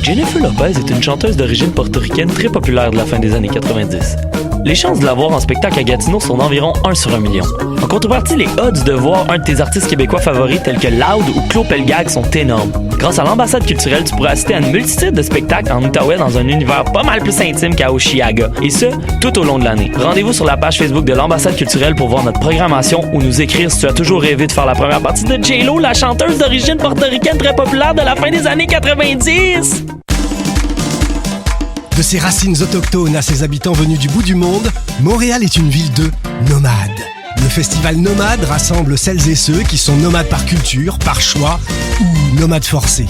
Jennifer Lopez est une chanteuse d'origine portoricaine très populaire de la fin des années 90. Les chances de la voir en spectacle à Gatineau sont d'environ 1 sur 1 million. En contrepartie, les odds de voir un de tes artistes québécois favoris tels que Loud ou Claude Pelgag sont énormes. Grâce à l'ambassade culturelle, tu pourras assister à une multitude de spectacles en Outaouais dans un univers pas mal plus intime qu'à Oshiaga. Et ce, tout au long de l'année. Rendez-vous sur la page Facebook de l'ambassade culturelle pour voir notre programmation ou nous écrire si tu as toujours rêvé de faire la première partie de J-Lo, la chanteuse d'origine portoricaine très populaire de la fin des années 90. De ses racines autochtones à ses habitants venus du bout du monde, Montréal est une ville de nomades. Le festival Nomade rassemble celles et ceux qui sont nomades par culture, par choix ou nomades forcés.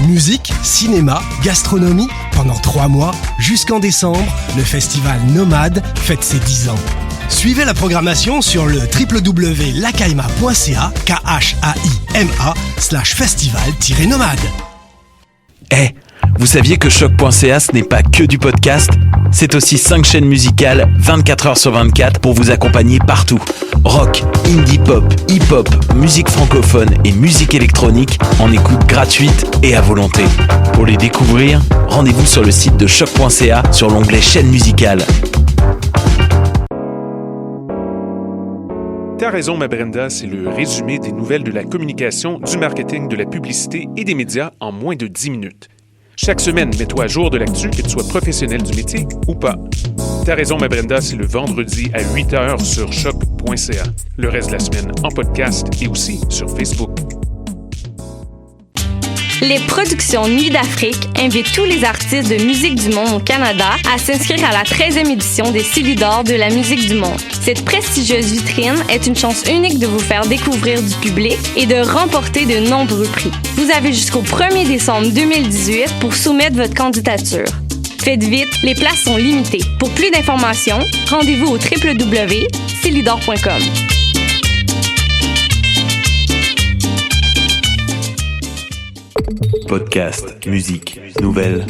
Musique, cinéma, gastronomie, pendant 3 mois, jusqu'en décembre, le festival Nomade fête ses 10 ans. Suivez la programmation sur le www.lacaima.ca, KHAIMA/festival-nomade. Hey, vous saviez que Choc.ca ce n'est pas que du podcast? C'est aussi 5 chaînes musicales 24 heures sur 24 pour vous accompagner partout. Rock, indie pop, hip-hop, musique francophone et musique électronique en écoute gratuite et à volonté. Pour les découvrir, rendez-vous sur le site de Choc.ca sur l'onglet chaîne musicale. T'as raison, ma Brenda, c'est le résumé des nouvelles de la communication, du marketing, de la publicité et des médias en moins de 10 minutes. Chaque semaine, mets-toi à jour de l'actu, que tu sois professionnel du métier ou pas. T'as raison, ma Brenda, c'est le vendredi à 8h sur choc.ca. Le reste de la semaine en podcast et aussi sur Facebook. Les productions Nuit d'Afrique invitent tous les artistes de musique du monde au Canada à s'inscrire à la 13e édition des Silly d'or de la musique du monde. Cette prestigieuse vitrine est une chance unique de vous faire découvrir du public et de remporter de nombreux prix. Vous avez jusqu'au 1er décembre 2018 pour soumettre votre candidature. Faites vite, les places sont limitées. Pour plus d'informations, rendez-vous au www.sillydor.com. Podcast, musique, nouvelles.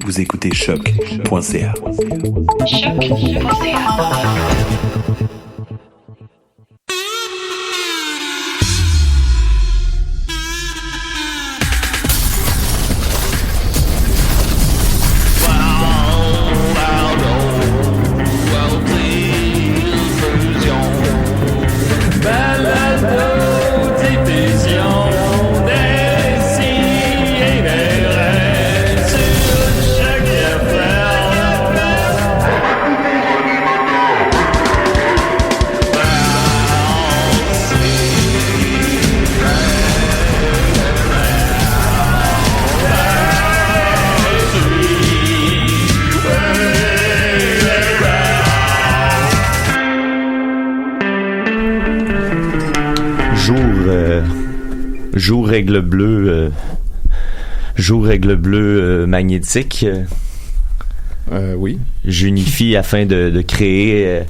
Vous écoutez Choc.ca. Jour règle bleue magnétique. Oui. J'unifie afin de créer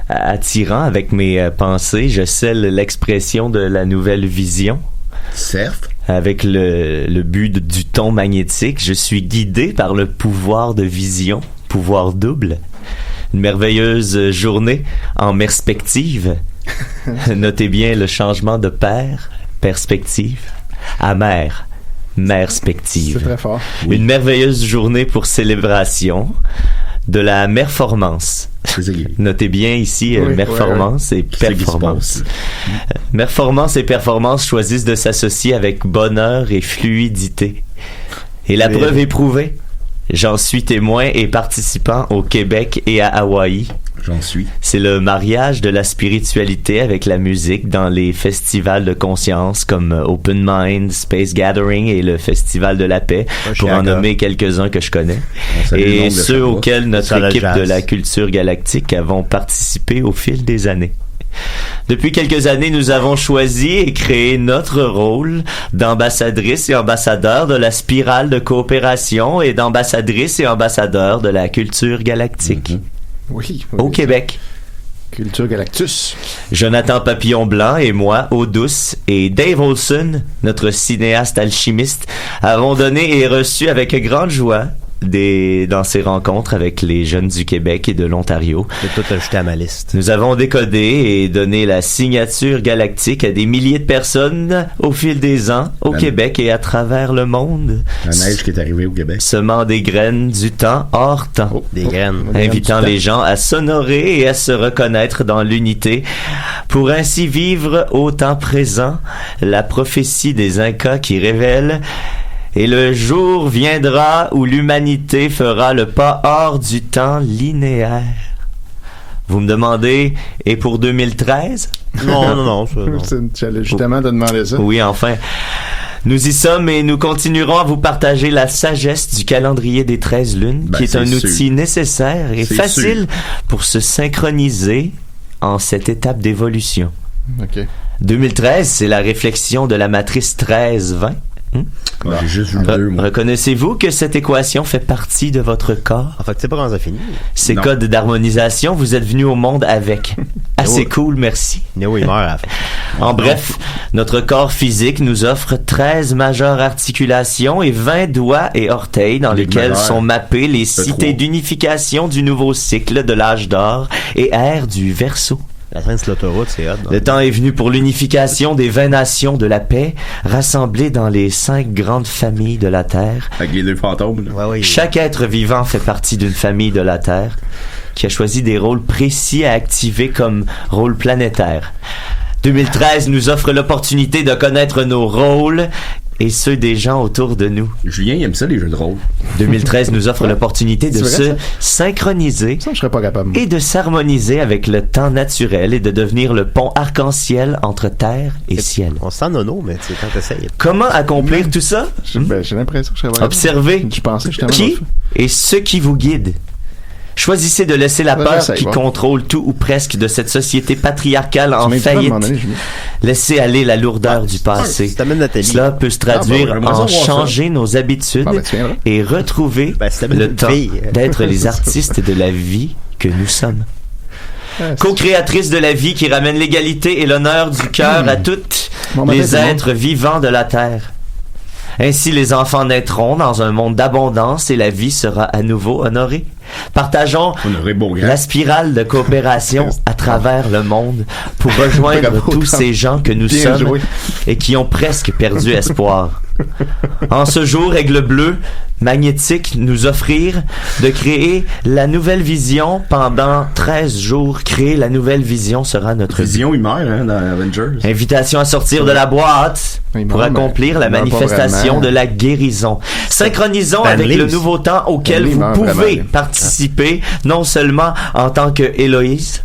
attirant avec mes pensées. Je scelle l'expression de la nouvelle vision. Certes. Avec le but du ton magnétique, je suis guidé par le pouvoir de vision, pouvoir double. Une merveilleuse journée en perspective. Notez bien le changement de perspective, à merspective. C'est très fort. Oui. Une merveilleuse journée pour célébration de la merformance. Notez bien ici merformance et performance. Merformance et performance choisissent de s'associer avec bonheur et fluidité. Et la preuve éprouvée, j'en suis témoin et participant au Québec et à Hawaï. J'en suis. C'est le mariage de la spiritualité avec la musique dans les festivals de conscience comme Open Mind, Space Gathering et le Festival de la Paix, pour en nommer quelques-uns que je connais. Et ceux auxquels notre équipe de la culture galactique avons participé au fil des années. Depuis quelques années, nous avons choisi et créé notre rôle d'ambassadrice et ambassadeur de la spirale de coopération et d'ambassadrice et ambassadeur de la culture galactique. Mm-hmm. Oui. Au Québec. Culture Galactus. Jonathan Papillon-Blanc et moi, Eau Douce, et Dave Olson, notre cinéaste alchimiste, avons donné et reçu avec grande joie dans ces rencontres avec les jeunes du Québec et de l'Ontario. J'ai tout ajouté à ma liste. Nous avons décodé et donné la signature galactique à des milliers de personnes au fil des ans, au Québec et à travers le monde. La neige qui est arrivée au Québec. Semant des graines du temps hors temps. Des graines. Invitant les gens à s'honorer et à se reconnaître dans l'unité pour ainsi vivre au temps présent la prophétie des Incas qui révèle: et le jour viendra où l'humanité fera le pas hors du temps linéaire. Vous me demandez, et pour 2013? Non. J'allais justement te demander ça. Oui, enfin. Nous y sommes et nous continuerons à vous partager la sagesse du calendrier des 13 lunes, qui est un outil nécessaire et facile pour se synchroniser en cette étape d'évolution. OK. 2013, c'est la réflexion de la matrice 13-20. J'ai juste vu 2, moi. Reconnaissez-vous que cette équation fait partie de votre corps? En fait, c'est pas quand ça finit. Ces codes d'harmonisation, vous êtes venus au monde avec. Assez cool, merci. Néo, il meurt à la fin. En bref, notre corps physique nous offre 13 majeures articulations et 20 doigts et orteils dans lesquels sont mappées les cités d'unification du nouveau cycle de l'âge d'or et ère du Verseau. La fin de l'autoroute, c'est hot. Le temps est venu pour l'unification des 20 nations de la paix, rassemblées dans les 5 grandes familles de la Terre. Avec les 2 fantômes. Ouais. Chaque être vivant fait partie d'une famille de la Terre qui a choisi des rôles précis à activer comme rôle planétaire. 2013 nous offre l'opportunité de connaître nos rôles et ceux des gens autour de nous. Julien, il aime ça, les jeux de rôle. 2013 nous offre l'opportunité de se synchroniser ça, je serais pas capable. et de s'harmoniser avec le temps naturel et de devenir le pont arc-en-ciel entre terre et ciel. On se sent nono, mais tu sais, quand t'essayes. Comment accomplir tout ça? J'ai l'impression que je serais pas capable. Observez Je pensais justement qui et ce qui vous guide. Choisissez de laisser la peur qui contrôle tout ou presque de cette société patriarcale en faillite. Laissez aller la lourdeur du passé. Cela peut se traduire en changer nos habitudes et retrouver le temps d'être les artistes de la vie que nous sommes. Co-créatrice de la vie qui ramène l'égalité et l'honneur du cœur à toutes les êtres vivants de la terre. Ainsi, les enfants naîtront dans un monde d'abondance et la vie sera à nouveau honorée. Partageons la spirale de coopération à travers le monde pour rejoindre tous ces gens que nous sommes et qui ont presque perdu espoir. En ce jour, Aigle Bleu, magnétique, nous offrir de créer la nouvelle vision pendant 13 jours. Créer la nouvelle vision sera notre vision. Il meurt dans Avengers. Invitation à sortir de la boîte pour accomplir la manifestation de la guérison. Synchronisons avec le nouveau temps auquel vous pouvez participer, non seulement en tant que Héloïse,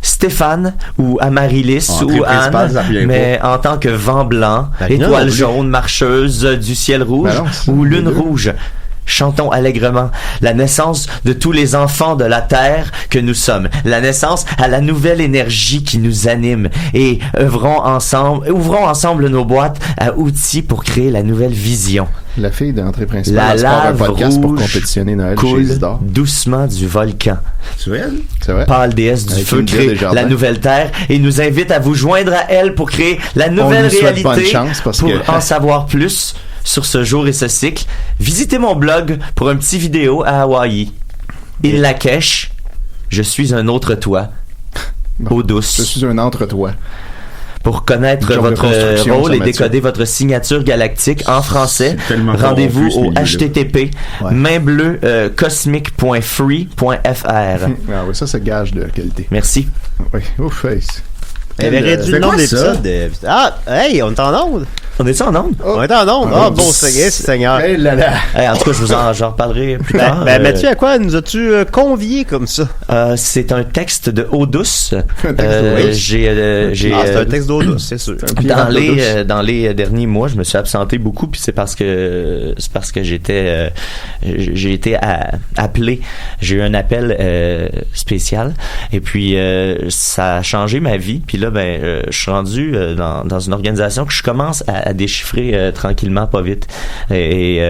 Stéphane ou Amaryllis ou Anne, mais en tant que vent blanc, étoile jaune, marcheuse du ciel rouge ou lune rouge. Chantons allègrement la naissance de tous les enfants de la terre que nous sommes, la naissance à la nouvelle énergie qui nous anime et ouvrons ensemble nos boîtes à outils pour créer la nouvelle vision. La fille d'entrée principale la lave rouge pour compétitionner Noël coule doucement du volcan. C'est vrai? Pâle déesse du feu crée la nouvelle terre et nous invite à vous joindre à elle pour créer la nouvelle réalité. Pour en savoir plus sur ce jour et ce cycle, visitez mon blog pour un petit vidéo à Hawaï. In Lakesh, je suis un autre toi. Eau douce. Je suis un entre-toi. Pour connaître votre rôle et décoder votre signature galactique en français, rendez-vous au http mainbleu-cosmic.free.fr. Ah oui, ça, c'est gage de qualité. Merci. Oui, ouf, face. Elle avait réduit le nom de l'épisode. Ah, hey, on est en onde. On est en onde? On est en onde. Ah, bon, Seigneur. Hey là là. Hey, en tout cas, je vous en reparlerai plus tard. Mathieu, à quoi nous as-tu convié comme ça? C'est un texte de Eau douce. C'est un texte d'Eau douce, c'est sûr. Dans les derniers mois, je me suis absenté beaucoup, puis c'est parce que j'ai été appelé. J'ai eu un appel spécial, et puis ça a changé ma vie. Puis là, je suis rendu dans une organisation que je commence à déchiffrer tranquillement, pas vite. Et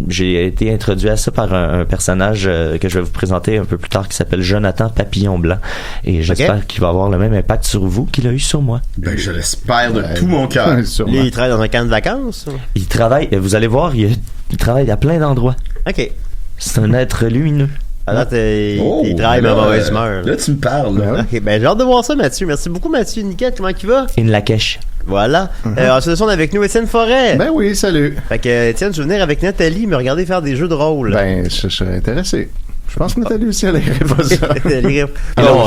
j'ai été introduit à ça par un personnage que je vais vous présenter un peu plus tard qui s'appelle Jonathan Papillon Blanc. Et j'espère qu'il va avoir le même impact sur vous qu'il a eu sur moi. Ben, je l'espère de tout mon cœur. Lui, il travaille dans un camp de vacances? Il travaille, vous allez voir, il travaille à plein d'endroits. OK. C'est un être lumineux. Alors, il travaille ma mauvaise humeur. Là, tu me parles. Là. OK, ben j'ai hâte de voir ça, Mathieu. Merci beaucoup, Mathieu. Nickel, comment il va? In la cache. Voilà. En ce on est avec nous Étienne Forêt. Ben oui, salut. Fait que, Étienne, je vais venir avec Nathalie me regarder faire des jeux de rôle. Ben, je serais intéressé. Je pense que Nathalie aussi, elle irait pas ça.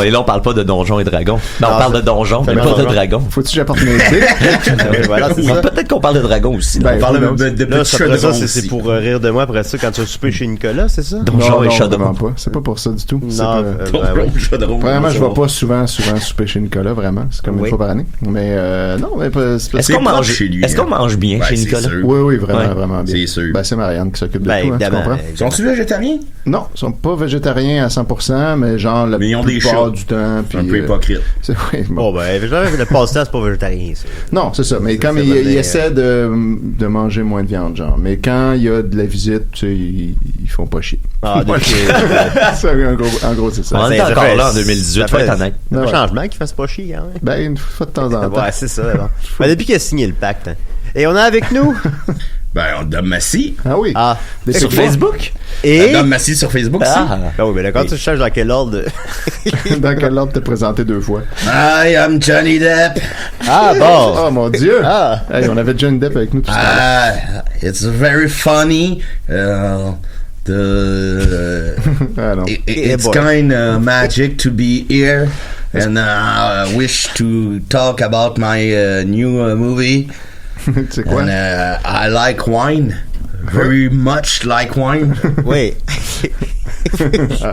Et là, on parle pas de Donjons et Dragons. Non, on parle de Donjons, mais pas de Dragons. Faut-tu que j'apporte mes idées? Voilà, c'est ça. Peut-être qu'on parle de Dragons aussi. On parle de là, petits après ça, dragons c'est aussi. pour rire de moi après ça quand tu vas souper chez Nicolas, c'est ça? Donjons et vraiment Shadowrun. pas. C'est pas pour ça du tout. Non, Vraiment, je vais pas souvent souper chez Nicolas, vraiment. C'est comme une fois par année. Mais non, mais c'est Est-ce qu'on mange bien chez Nicolas? Oui, vraiment bien. C'est sûr. Ben, c'est Marianne qui s'occupe de tout, tu comprends? Sont-tu végétariens? Non, ils sont pas végétariens à 100%, mais genre la ils ont des plupart chats. du temps. C'est un peu hypocrite. Oui, bon. Bon, ben, le passe-temps, c'est pas végétarien, ça. Non, c'est ça. Mais C'est comme ça, il mais, essaie de manger moins de viande, genre. Mais quand il y a de la visite, tu sais, ils font pas chier. Ah, C'est en gros, c'est ça. On est encore là en 2018, faut être honnête. C'est un changement qui fasse pas chier, hein? Ben, une fois de temps en temps. Ouais, c'est ça. Bon. Ben, depuis qu'il a signé le pacte. Hein. Et on a avec nous. Ben, Dom Massy. Ah oui. Ah. Sur Facebook? Et. Dom Massy sur Facebook aussi. Ah oui, mais là, quand tu cherches dans quel ordre. Dans quel ordre t'es présenté 2 fois? I am Johnny Depp. Ah, bon. Oh mon Dieu. Ah. Hey, on avait Johnny Depp avec nous tout ça. It's very funny. It's kind of magic to be here. And I wish to talk about my new movie. C'est quoi? And I like wine. Very much like wine. Oui.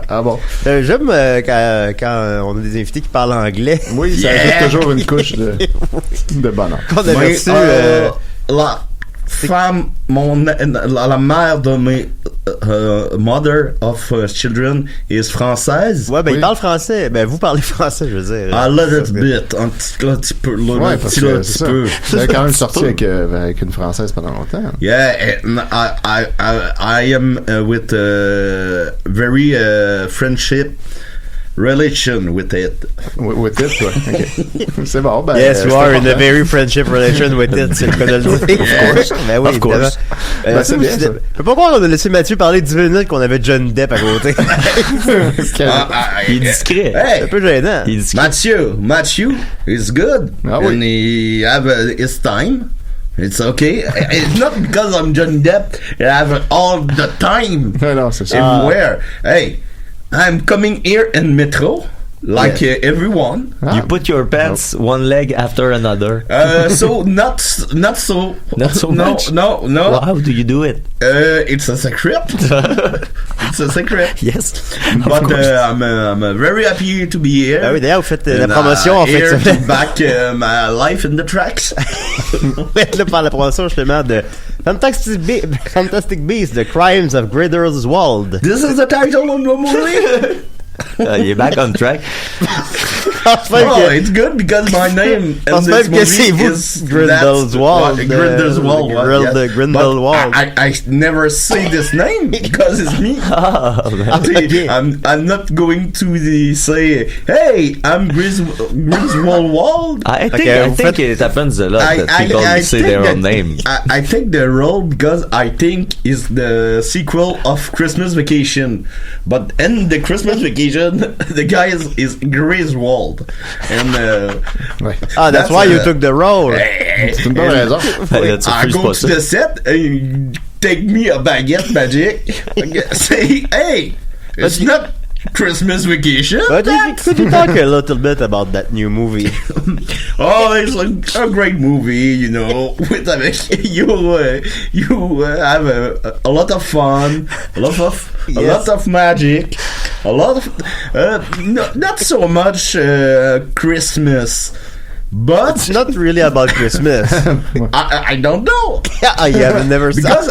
Ah bon. J'aime quand on a des invités qui parlent anglais. Oui, ça ajoute toujours une couche de bonheur. Qu'on a reçu. La femme, la mère de mes mother of children is française. Ouais, ben il parle français. Ben vous parlez français, je veux dire. A little bit, un petit peu. Ouais, parce que c'est ça. Vous avez quand même sorti avec une française pendant longtemps. Yeah, and I am with very friendship relation with it. With it, ouais. Okay. C'est bon. Ben, yes, you are in a very friendship relation with it. C'est le cas de le dire. Of course. Ben oui, évidemment. C'est bien, ça. Je peux pas croire qu'on a laissé Mathieu parler 10 minutes qu'on avait John Depp à côté. Il est discret. Hey, c'est un peu gênant. Il est discret. Matthew is good. Ah oui. And he have his time. It's okay. It's not because I'm Johnny Depp. I have all the time. Non, c'est ça. Everywhere. Hey, I'm coming here in metro, like everyone. You put your pants one leg after another. So not so. Not so much. No. Well, how do you do it? It's a secret. It's a secret. Yes. But I'm very happy to be here. Ah oui, d'ailleurs, vous faites la promotion en fait. Here to back my life in the tracks. Vous faites là par la promotion justement de Fantastic Beasts, The Crimes of Grindelwald. This is the title of the movie. Il est back on track. Oh, it's good because my name in this movie is Grindelwald. Grindelwald. I never say this name because it's me. I'm not going to say, hey, I'm Grindelwald. I think it happens a lot that people say their own name. I take the role because I think it's the sequel of Christmas Vacation, but in the Christmas Vacation, the guy is Griswold. And that's why you took the role. C'est une bonne raison. I go to the set and take me a baguette magic. Say, hey, it's not Christmas Vacation. But could you talk a little bit about that new movie? Oh, it's a great movie, you know. With you have a lot of fun, a lot of magic, a lot of not so much Christmas. But it's not really about Christmas. I don't know. You haven't never because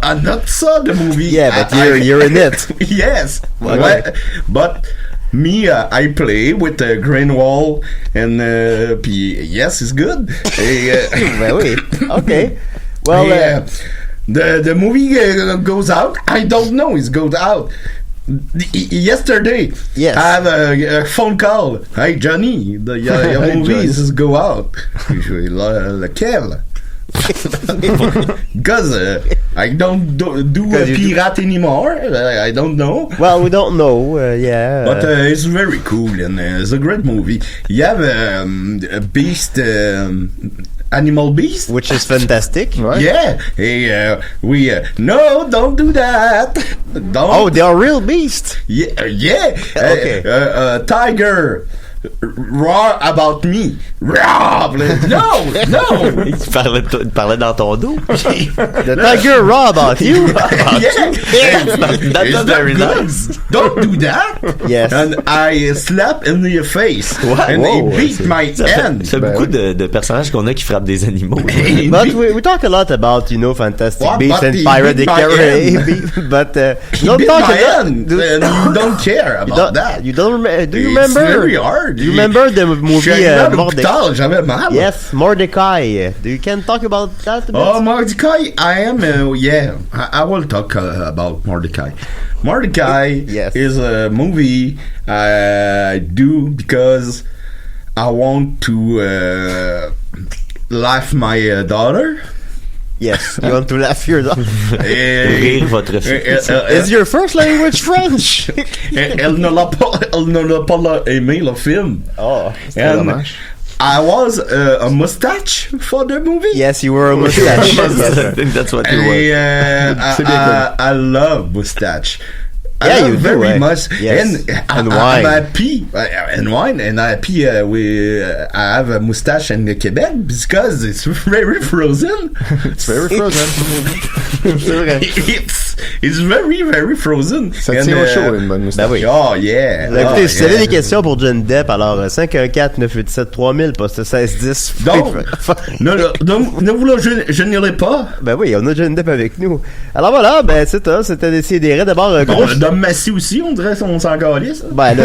I not saw the movie. Yeah, but you're in it. Yes, okay. But me, I play with the Greenwald, and yes, it's good. Ben oui. Okay. Well, the movie goes out. I don't know. It goes out. Yesterday, yes. I have a phone call. Hey Johnny, your movies go out. Lequel? Because I don't do pirate anymore. I don't know. Well, we don't know. Yeah. But it's very cool and it's a great movie. You have a beast, animal beast, which is fantastic. Right. Yeah. Hey, no, don't do that. Don't. Oh, they are real beasts. Yeah. Yeah. Okay. Tiger. Roar about me. Roar. No. Il parlait dans ton dos. The tiger roar about you. Yeah. That's very nice. Don't do that. Yes. And I slap in your face. Wow. And he beat my hand. C'est beaucoup de personnages qu'on a qui frappent des animaux. But we talk a lot about, fantastic What? beasts But and he pirate beat my Caribbean. But He don't beat talk my about. hand. And you don't care about that. You don't do you It's remember? very hard. Do you remember the Je movie suis arrivé à Mordecai? l'hôpital, j'avais mal. Yes, Mordecai. You can talk about that a bit? Oh, Mordecai, I am, I will talk about Mordecai. Mordecai Yes. is a movie I do because I want to laugh my daughter. Yes, you want to laugh your dog. Rire votre fille. Is your first language French? Elle ne l'a pas aimé le film. Oh, C'est dommage. I was a mustache for the movie. yes, you were a mustache. I think that's what you were. I love mustache. Yeah, I love you do, very much. Yes. I'm And wine. happy. And wine. And I'm happy I have a mustache in Quebec because it's very frozen. It's very frozen. C'est vrai. It's very, very frozen. Ça tient au chaud, une bonne moustache. Ben oui. Oh, yeah. Écoutez, Oh, si vous avez yeah. des questions pour Johnny Depp, alors 514-987-3000, poste 1610. Donc, je n'irai pas. Ben oui, on a Johnny Depp avec nous. Alors voilà, ben c'est ça, c'était Décidéré. D'abord, Bon, Dom Massy aussi, on dirait qu'on s'en calisse. Ben là,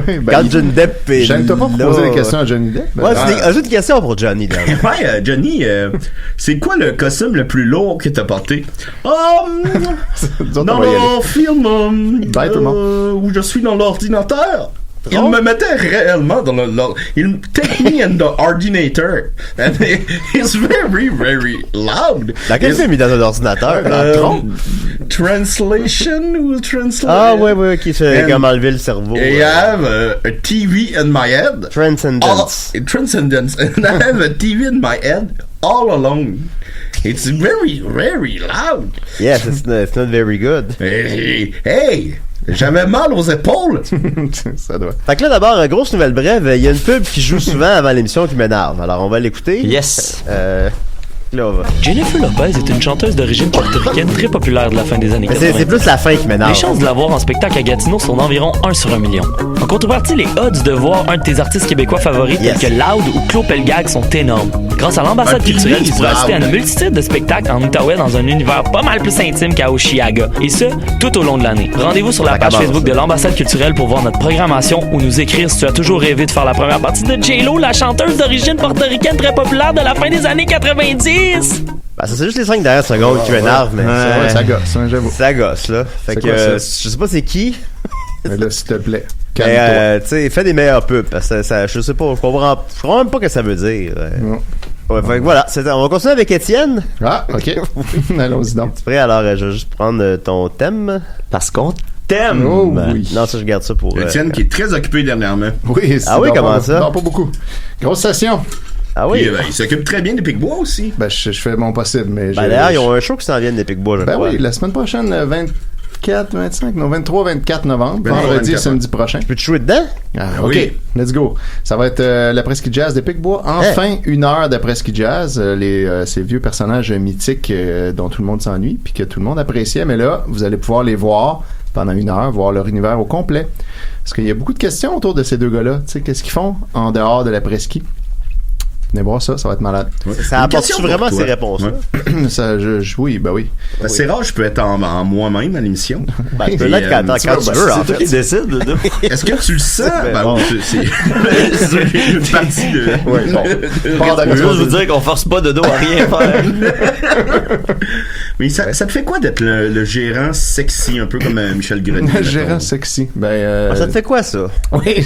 Oui, ben, quand Johnny Depp est J'aime pas pour là... poser des questions à Johnny Depp. Ouais, j'ai une question pour Johnny Depp. Ouais, Johnny, c'est quoi le costume le plus lourd que t'as porté? Disons, Dans on va y aller. le film Bye, tout le monde. où je suis dans l'ordinateur. Il me mettait réellement dans il take me in the ordinator. And it's very, very loud. Dans quel film il est dans un ordinateur? Translation ou translation? Ah, ouais, qui se fait And- comme enlever le cerveau. I have a TV in my head. Transcendence. Transcendence. And I have a TV in my head all alone. It's very, very loud. Yes, it's not very good. Hey, j'avais mal aux épaules. Ça doit. Fait que là, d'abord, grosse nouvelle brève, il y a une pub qui joue souvent avant l'émission qui m'énerve. Alors, on va l'écouter. Yes. Là, on va. Jennifer Lopez est une chanteuse d'origine portoricaine très populaire de la fin des années Mais 90. c'est plus la fin qui m'énerve. Les chances de la voir en spectacle à Gatineau sont d'environ 1 sur 1 million. En contrepartie, les odds de voir un de tes artistes québécois favoris Yes. tels que Loud ou Claude Pelgag sont énormes. Grâce à l'ambassade culturelle, tu pourras assister à une multitude de spectacles en Outaouais dans un univers pas mal plus intime qu'à Oshiaga. Et ce, tout au long de l'année. Rendez-vous sur la page Facebook de l'ambassade culturelle pour voir notre programmation ou nous écrire si tu as toujours rêvé de faire la première partie de J-Lo, la chanteuse d'origine portoricaine très populaire de la fin des années 90. Ben, ça, c'est juste les 5 dernières secondes qui m'énervent, mais Ouais, ça gosse, hein, j'avoue. ça gosse, là. Fait C'est que, quoi, ça? je sais pas c'est qui, Mais là, s'il te plaît, mais, calme-toi. tu sais, fais des meilleurs pubs, parce que ça, je sais pas, je comprends même pas ce que ça veut dire. Non. Ouais, fait que voilà, on va continuer avec Étienne. Ah, ok. Allons-y donc. Tu es prêt? Alors, je vais juste prendre ton thème. Parce qu'on t'aime. Oh, oui. Non, ça, je garde ça pour... Étienne qui est très occupé dernièrement. Oui, Ah oui, dort comment pas- ça? dort pas beaucoup. Grosse session. Ah oui? Puis, il s'occupe très bien des Picbois aussi. Ben, je fais mon possible, mais Ben, d'ailleurs, ils ont un show qui s'en vient des Picbois, je Ben crois. oui, la semaine prochaine, 24, 25, non, 23, 24 novembre, 23, vendredi et 24. samedi prochain. Peux-tu jouer dedans? Ah, Ah ok, oui. let's go. Ça va être la Presqu'île Jazz des Picbois. Enfin, une heure de Presqu'île Jazz. Ces vieux personnages mythiques dont tout le monde s'ennuie, puis que tout le monde appréciait. Mais là, vous allez pouvoir les voir pendant une heure, voir leur univers au complet. Parce qu'il y a beaucoup de questions autour de ces deux gars-là. Tu sais, qu'est-ce qu'ils font en dehors de la presqu'île? Venez voir ça, ça va être malade. Ça apporte-tu question pour vraiment toi. ces réponses-là? Ouais. Ça, oui, ben oui. Parce que c'est rare, je peux être en moi-même à l'émission. Ben, tu peux l'être quand tu veux, en C'est toi fait. qui décide. Est-ce que tu le sens? Ben bon. bon, c'est une partie de... Ouais, bon. Je veux juste vous dire qu'on force pas de dos à rien faire. Mais ça te fait quoi d'être le gérant sexy, un peu comme Michel Grenier? Le gérant sexy. Ben, Ah, ça te fait quoi, ça? oui,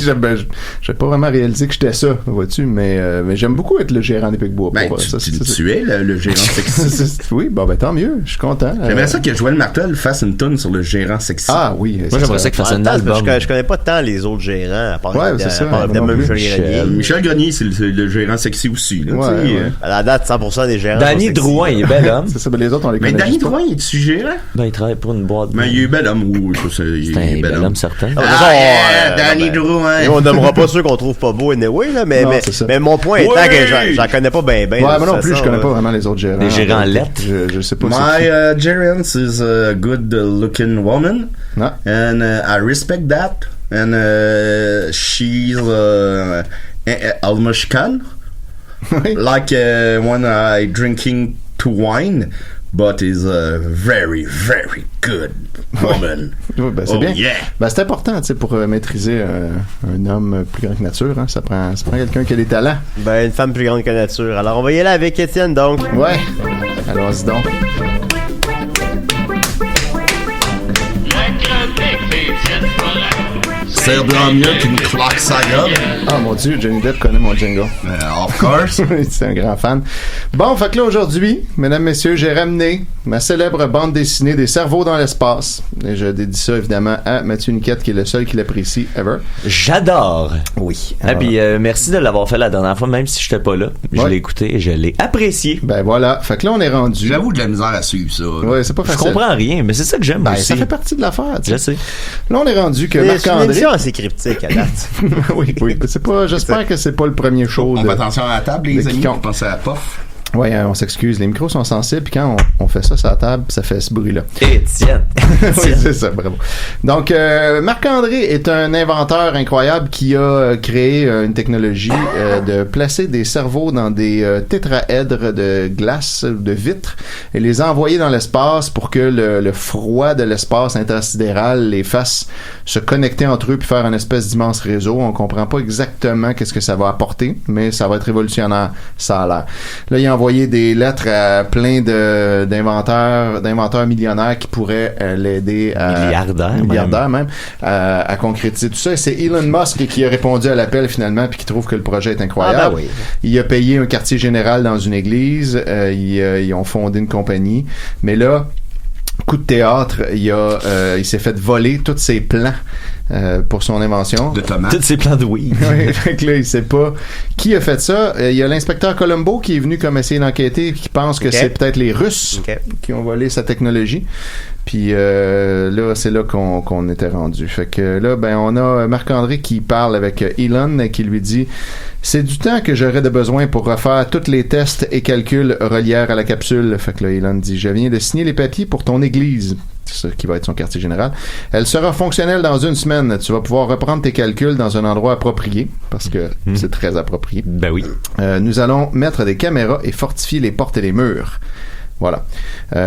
j'ai pas vraiment réalisé que j'étais ça, vois-tu, mais j'aime beaucoup beaucoup être le gérant des Picbois. Ben, tu es le gérant sexy. Oui, bon, ben tant mieux, je suis content. J'aimerais ça que Joël Martel fasse une tune sur le gérant sexy. Ah oui. Moi, j'aimerais ça qu'il fasse un album. Je connais pas tant les autres gérants, à part Michel Grenier, c'est le gérant sexy aussi. Là, à la date, 100% des gérants. Danny Drouin, il est bel homme. C'est ça, ben les autres, on les connaît. Mais Danny Drouin, est-tu gérant? Ben, il travaille pour une boîte. Mais il est bel homme, oui. C'est un bel homme, certain. Danny Drouin. On nommera pas ceux qu'on trouve pas beaux anyway, là, mais mon point étant que j'en connais pas bien. Ouais, mais non plus, je connais pas vraiment les autres gérants. Les gérants lettres. Je sais pas. My gerent is a good looking woman. And I respect that. And she's almost calm. Like when I drinking to wine. But is a very, very good woman. Oui, ben c'est bien. Yeah. Ben c'est important, tu sais, pour maîtriser un homme plus grand que nature. Hein, ça prend quelqu'un qui a des talents. Ben une femme plus grande que nature. Alors on va y aller avec Étienne, donc. Ouais. Allons-y donc. C'est bien mieux qu'une claque saga. Ah mon Dieu, Johnny Depp connaît mon jingle. Of course. C'est un grand fan. Bon, fait que là aujourd'hui, mesdames, messieurs, j'ai ramené ma célèbre bande dessinée des cerveaux dans l'espace. Et je dédie ça évidemment à Mathieu Niquette, qui est le seul qui l'apprécie ever. J'adore. Oui. Ah, puis merci de l'avoir fait la dernière fois, même si j'étais pas là. Je l'ai écouté et je l'ai apprécié. Ben voilà. Fait que là, on est rendu. J'avoue de la misère à suivre ça. Ouais, c'est pas facile. Je comprends rien, mais c'est ça que j'aime aussi. Ça fait partie de l'affaire, tu sais. Je sais. Là, on est rendu que Marc-André. C'est cryptique à date. oui. C'est pas. J'espère que c'est pas le premier show. On fait attention à la table, les amis. On pense à la pof. Oui, on s'excuse. Les micros sont sensibles, puis quand on fait ça sur la table, ça fait ce bruit-là. Étienne. Oui, c'est ça, bravo. Donc, Marc-André est un inventeur incroyable qui a créé une technologie de placer des cerveaux dans des tétraèdres de glace, de vitre, et les envoyer dans l'espace pour que le froid de l'espace intersidéral les fasse se connecter entre eux puis faire une espèce d'immense réseau. On comprend pas exactement qu'est-ce que ça va apporter, mais ça va être révolutionnaire, ça a l'air. Là, il a envoyé des lettres à plein d'inventeurs millionnaires qui pourraient l'aider à milliardaires même à concrétiser tout ça. Et c'est Elon Musk qui a répondu à l'appel finalement puis qui trouve que le projet est incroyable. Ah ben oui. Il a payé un quartier général dans une église. Ils ont fondé une compagnie. Mais là, coup de théâtre, il s'est fait voler tous ses plans pour son invention. De tomates. Tous ses plans de weed. Oui, fait que là, il sait pas qui a fait ça. Il y a l'inspecteur Colombo qui est venu comme essayer d'enquêter et qui pense que c'est peut-être les Russes qui ont volé sa technologie. Puis là, c'est là qu'on était rendu. Fait que là, ben on a Marc-André qui parle avec Elon et qui lui dit « C'est du temps que j'aurais de besoin pour refaire tous les tests et calculs reliés à la capsule. » Fait que là, Elon dit « Je viens de signer les papiers pour ton église. » C'est ça qui va être son quartier général. Elle sera fonctionnelle dans une semaine. Tu vas pouvoir reprendre tes calculs dans un endroit approprié, parce que c'est très approprié. Ben oui. Nous allons mettre des caméras et fortifier les portes et les murs. Voilà.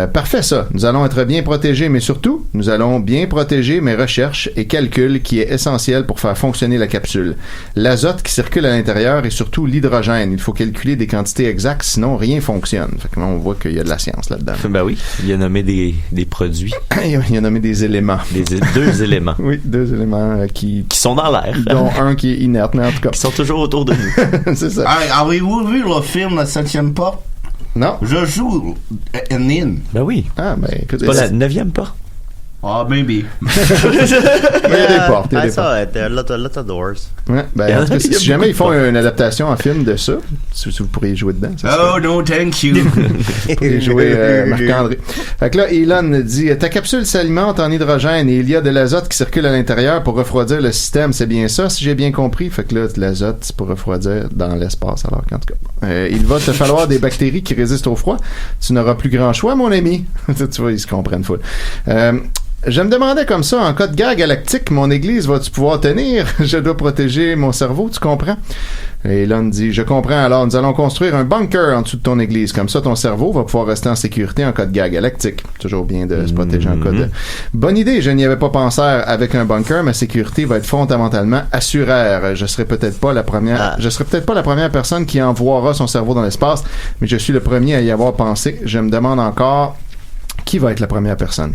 Parfait ça. Nous allons être bien protégés, mais surtout, nous allons bien protéger mes recherches et calculs qui est essentiel pour faire fonctionner la capsule. L'azote qui circule à l'intérieur et surtout l'hydrogène. Il faut calculer des quantités exactes, sinon rien fonctionne. Fait que là, on voit qu'il y a de la science là-dedans. Ben oui. Il a nommé des produits. Il a nommé des éléments. Deux éléments. Oui, deux éléments qui sont dans l'air. Dont un qui est inerte, mais en tout cas. Qui sont toujours autour de nous. C'est ça. Avez-vous vu le film La 7e porte? Non. Je joue in. Ben oui. Ah, ben écoute. C'est pas la 9e porte. Ah, maybe. Il y a des portes. Il y a des portes. Lot of doors. Ouais, ben, en tout cas, si jamais ils font une adaptation en film de ça, si vous pourriez jouer dedans. Oh, no, thank you. Vous pourriez jouer Marc-André. Fait que là, Elon dit ta capsule s'alimente en hydrogène et il y a de l'azote qui circule à l'intérieur pour refroidir le système. C'est bien ça, si j'ai bien compris. Fait que là, l'azote, c'est pour refroidir dans l'espace. Alors qu'en tout cas, il va te falloir des bactéries qui résistent au froid. Tu n'auras plus grand choix, mon ami. Tu vois, ils se comprennent full. Je me demandais comme ça, en cas de guerre galactique, mon église va-tu pouvoir tenir? Je dois protéger mon cerveau, tu comprends? Et Elon dit, je comprends, alors nous allons construire un bunker en dessous de ton église. Comme ça, ton cerveau va pouvoir rester en sécurité en cas de guerre galactique. Toujours bien de se protéger en cas de... Bonne idée, je n'y avais pas pensé. Avec un bunker, ma sécurité va être fondamentalement assurée. Je serai peut-être pas la première personne qui envoiera son cerveau dans l'espace, mais je suis le premier à y avoir pensé. Je me demande encore... Qui va être la première personne?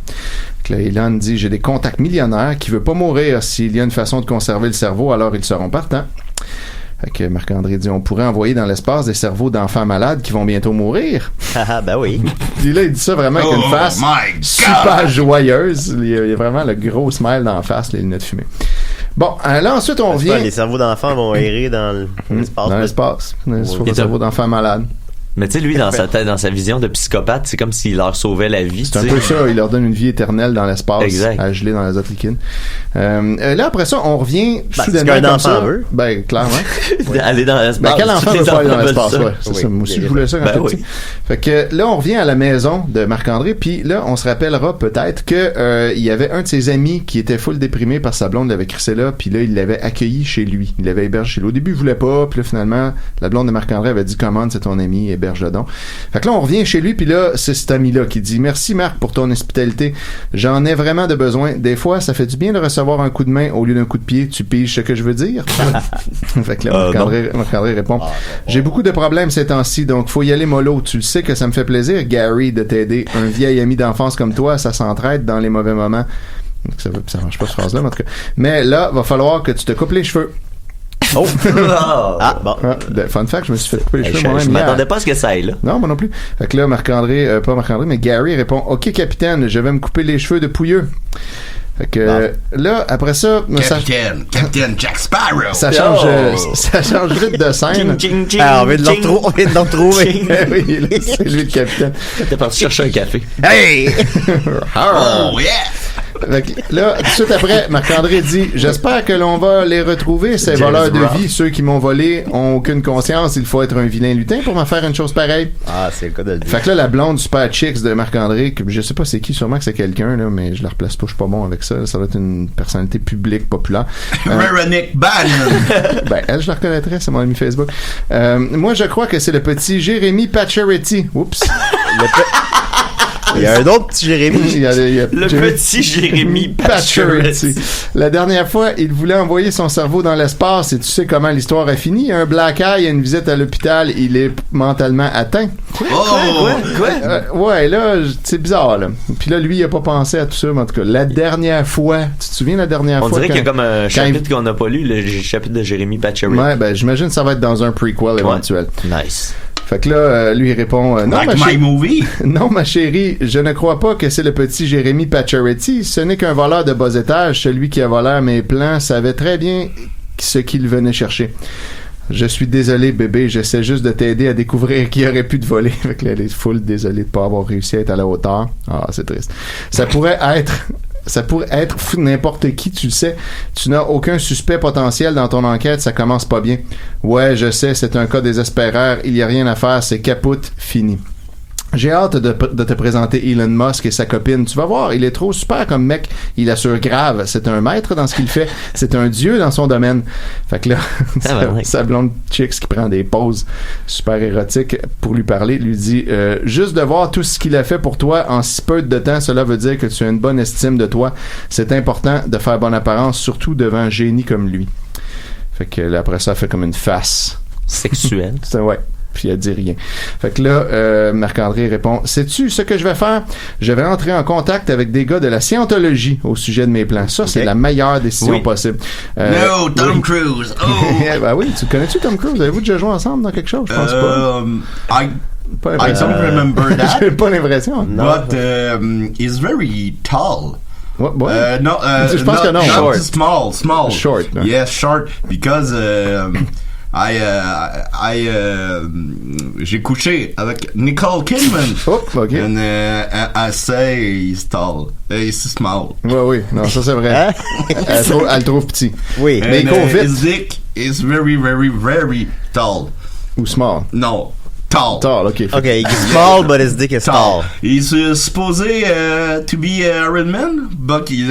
Là, Elon dit, j'ai des contacts millionnaires qui ne veulent pas mourir. S'il y a une façon de conserver le cerveau, alors ils seront partants. Fait que Marc-André dit, on pourrait envoyer dans l'espace des cerveaux d'enfants malades qui vont bientôt mourir. Ah, ben oui. Puis là, il dit ça vraiment avec une face super joyeuse. Il y a vraiment le gros smile dans la face, les lunettes fumées. Bon, là, ensuite, on revient... Les cerveaux d'enfants vont errer dans l'espace. Dans l'espace. Les cerveaux d'enfants malades. Mais tu sais, lui, dans sa tête, dans sa vision de psychopathe, c'est comme s'il leur sauvait la vie. C'est un peu ça, il leur donne une vie éternelle dans l'espace, exact. À geler dans l'azote liquide. Là, après ça, on revient soudainement comme ça. enfant veut. Ben, clairement. Aller dans l'espace. Quel enfant veut pas aller dans l'espace? Ouais, c'est ça. Moi aussi, je voulais ça quand j'étais petit. Oui. Fait que là, on revient à la maison de Marc-André, puis là, on se rappellera peut-être que il y avait un de ses amis qui était full déprimé par sa blonde l'avait crissé là, puis là, il l'avait accueilli chez lui. Il l'avait hébergé chez lui. Au début, il voulait pas, puis là, finalement, la blonde de Marc-André avait dit, commande, c'est ton ami, héberge-le donc. Fait que là, on revient chez lui, puis là, c'est cet ami-là qui dit « Merci Marc pour ton hospitalité. J'en ai vraiment de besoin. Des fois, ça fait du bien de recevoir un coup de main au lieu d'un coup de pied. Tu piges ce que je veux dire? » Fait que là, Marc-André répond « J'ai beaucoup de problèmes ces temps-ci, donc faut y aller mollo. Tu le sais que ça me fait plaisir, Gary, de t'aider. Un vieil ami d'enfance comme toi, ça s'entraide dans les mauvais moments. » Ça marche pas cette phrase-là, mais en tout cas. Mais là, va falloir que tu te coupes les cheveux. Oh! Ah, bon. Fun fact, je me suis fait couper les cheveux moi-même. Je m'attendais pas à ce que ça aille, là. Non, moi non plus. Fait que là, pas Marc-André, mais Gary répond « Ok, capitaine, je vais me couper les cheveux de pouilleux. » Fait que là, après ça... Capitaine Jack Sparrow! Ça change vite de scène. On vient de le retrouver. Oui, là, c'est lui le capitaine. T'es parti chercher un café. Hey! Oh, yeah! Fait que là, tout de suite après, Marc-André dit « J'espère que l'on va les retrouver, ces voleurs de vie. Ceux qui m'ont volé ont aucune conscience. Il faut être un vilain lutin pour m'en faire une chose pareille. » Ah, c'est le cas de le dire. Fait que là, la blonde super chicks de Marc-André, que je sais pas c'est qui, sûrement que c'est quelqu'un, là, mais je la replace pas, je suis pas bon avec ça. Ça doit être une personnalité publique, populaire. Veronique Bannon! Ben, elle, je la reconnaîtrais, c'est mon ami Facebook. Moi, je crois que c'est le petit Jérémy Pacioretty. Oups. Il y a un autre petit Jérémy. Petit Jérémy Pacioretty. La dernière fois, il voulait envoyer son cerveau dans l'espace et tu sais comment l'histoire a fini. Un black eye, une visite à l'hôpital, il est mentalement atteint. Quoi? Ouais, là, c'est bizarre, là. Puis là, lui, il a pas pensé à tout ça, mais en tout cas, la dernière fois, tu te souviens la dernière fois? On dirait qu'il y a comme un chapitre qu'on n'a pas lu, le chapitre de Jérémy Pacioretty. Ouais, ben, j'imagine que ça va être dans un prequel éventuel. Nice. Fait que là, lui, il répond movie? Non, ma chérie, je ne crois pas que c'est le petit Jérémy Pacioretty. Ce n'est qu'un voleur de bas étage. Celui qui a volé mes plans savait très bien ce qu'il venait chercher. Je suis désolé, bébé. J'essaie juste de t'aider à découvrir qui aurait pu te voler. Fait que là, elle est full désolée de pas avoir réussi à être à la hauteur. Ah, c'est triste. Ça pourrait être n'importe qui, tu le sais. Tu n'as aucun suspect potentiel dans ton enquête, ça commence pas bien. Ouais, je sais, c'est un cas désespérant, il y a rien à faire, c'est capote, fini. J'ai hâte de te présenter Elon Musk et sa copine. Tu vas voir, il est trop super comme mec. Il assure grave. C'est un maître dans ce qu'il fait. C'est un dieu dans son domaine. Fait que là, sa blonde chicks qui prend des pauses super érotiques pour lui parler, lui dit juste de voir tout ce qu'il a fait pour toi en si peu de temps, cela veut dire que tu as une bonne estime de toi. C'est important de faire bonne apparence, surtout devant un génie comme lui. Fait que là, après ça, elle fait comme une face sexuelle. Ouais. Puis elle dit rien. Fait que là, Marc-André répond « Sais-tu ce que je vais faire? Je vais entrer en contact avec des gars de la scientologie au sujet de mes plans. Ça, c'est la meilleure décision possible. » No, Tom Cruise! Oh! Ben oui, tu connais-tu Tom Cruise? Avez-vous déjà joué ensemble dans quelque chose? Je pense pas. I don't remember that. J'ai pas l'impression. But he's very tall. What? No, je pense que non. Short. Small. Short. No? Yes, short. Because j'ai couché avec Nicole Kidman. Oh, ok. And I say he's tall. He's small. Oui. Non, ça c'est vrai. Elle trouve petit. Oui. Mais il court vite. His dick is very, very, very tall. Ou small? No. Tall. Okay. Okay, he's small, but his dick is tall. He's supposé to be Iron Man, but he's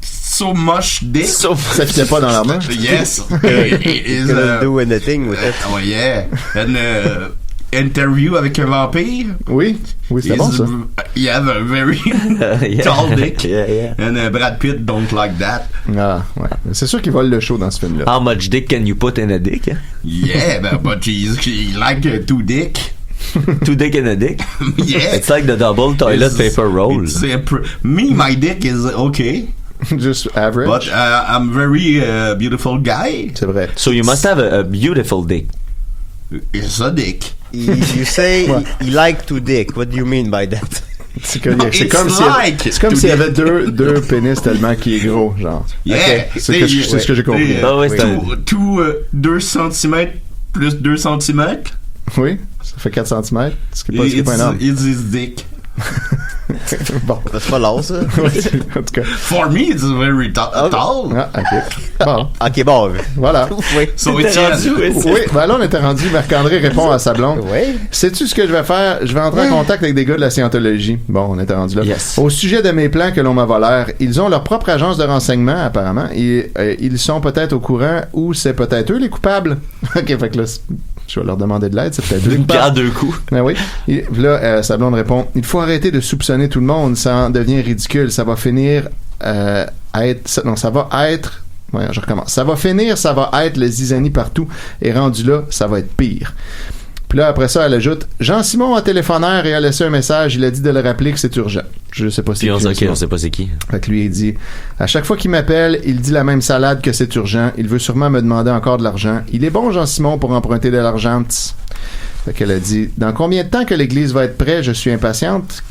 so much dick. Ça fitait pas dans l'armure? Yes. He's gonna do anything with it. Oh yeah. And interview avec un vampire. Oui, c'est bon ça. You have a very tall dick. Yeah. And Brad Pitt don't like that. Ah, ouais. C'est sûr qu'il vole le show dans ce film-là. How much dick can you put in a dick? Yeah, but he like two dick. Two dick in a dick? Yeah. It's like the double toilet paper roll. My dick is okay. Just average. But I'm very beautiful guy. C'est vrai. So you must have a beautiful dick. It's a dick. You say he like to dick. What do you mean by that? C'est comme s'il y avait deux pénis tellement qu'il est gros, genre. Yeah. Okay. C'est ce que j'ai compris. 2 cm plus 2 cm. Oui, ça fait 4 cm. Ce qui est pas énorme. It's his dick. Bon. C'est pas long, ça. En tout cas. For me, it's very tall. Ah, ok. Bon. Ok, bon. Voilà. Oui. So Oui, ben là, on était rendu. Marc-André répond à sa blonde. Oui. Sais-tu ce que je vais faire? Je vais entrer en contact avec des gars de la scientologie. Bon, on était rendu là. Yes. Au sujet de mes plans que l'on m'a volèrent, ils ont leur propre agence de renseignement, apparemment, et ils sont peut-être au courant ou c'est peut-être eux les coupables. Ok, fait que là, je vais leur demamer de l'aide, c'est peut-être eux. Une pierre à deux coups. Ben oui. Et là, sa blonde répond, il faut arrêter de soupçonner tout le monde, ça en devient ridicule, ça va finir ça va être. Ouais, je recommence. Ça va finir, ça va être le zizanie partout, et rendu là, ça va être pire. Puis là, après ça, elle ajoute, Jean-Simon a téléphonaire et a laissé un message, il a dit de le rappeler que c'est urgent. Je sais pas si c'est on sait pas c'est qui. Fait que lui, il dit, à chaque fois qu'il m'appelle, il dit la même salade que c'est urgent, il veut sûrement me demander encore de l'argent. Il est bon, Jean-Simon, pour emprunter de l'argent. Fait qu'elle a dit, dans combien de temps que l'église va être prête? Je suis impatiente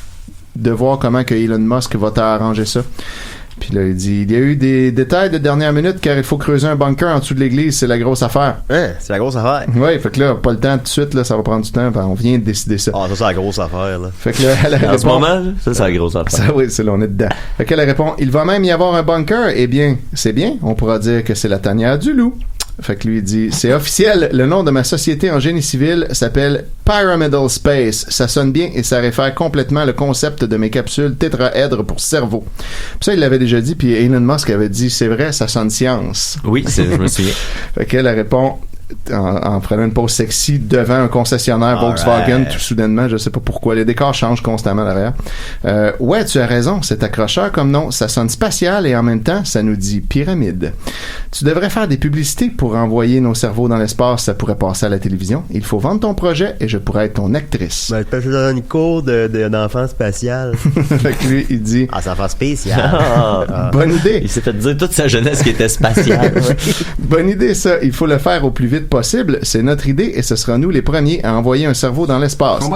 de voir comment que Elon Musk va t'arranger ça. Puis là, il dit, il y a eu des détails de dernière minute car il faut creuser un bunker en dessous de l'église, c'est la grosse affaire. Hein, c'est la grosse affaire. Ouais, fait que là, pas le temps tout de suite, là, ça va prendre du temps, on vient de décider ça. Ah, ça, c'est la grosse affaire, là. Fait que là, elle répond, en ce moment, ça, c'est la grosse affaire. Ça, oui, c'est là, on est dedans. Fait qu'elle répond, il va même y avoir un bunker, eh bien, c'est bien, on pourra dire que c'est la tanière du loup. Fait que lui, il dit, c'est officiel, le nom de ma société en génie civil s'appelle Pyramidal Space. Ça sonne bien et ça réfère complètement le concept de mes capsules tétraèdres pour cerveau. Puis ça, il l'avait déjà dit, puis Elon Musk avait dit, c'est vrai, ça sonne science. Oui, je me souviens. Fait qu'elle répond, en prenant une pause sexy devant un concessionnaire Volkswagen, tout soudainement, je sais pas pourquoi, les décors changent constamment derrière. Ouais, tu as raison, c'est accrocheur comme nom, ça sonne spatial et en même temps, ça nous dit pyramide. Tu devrais faire des publicités pour envoyer nos cerveaux dans l'espace, ça pourrait passer à la télévision. Il faut vendre ton projet et je pourrais être ton actrice. Ben, je dans une cour d'enfant spatial. Fait que lui, il dit... Ah, ça fait spécial. Bonne idée. Il s'est fait dire toute sa jeunesse qui était spatiale. Bonne idée, ça. Il faut le faire au plus vite possible. C'est notre idée et ce sera nous les premiers à envoyer un cerveau dans l'espace.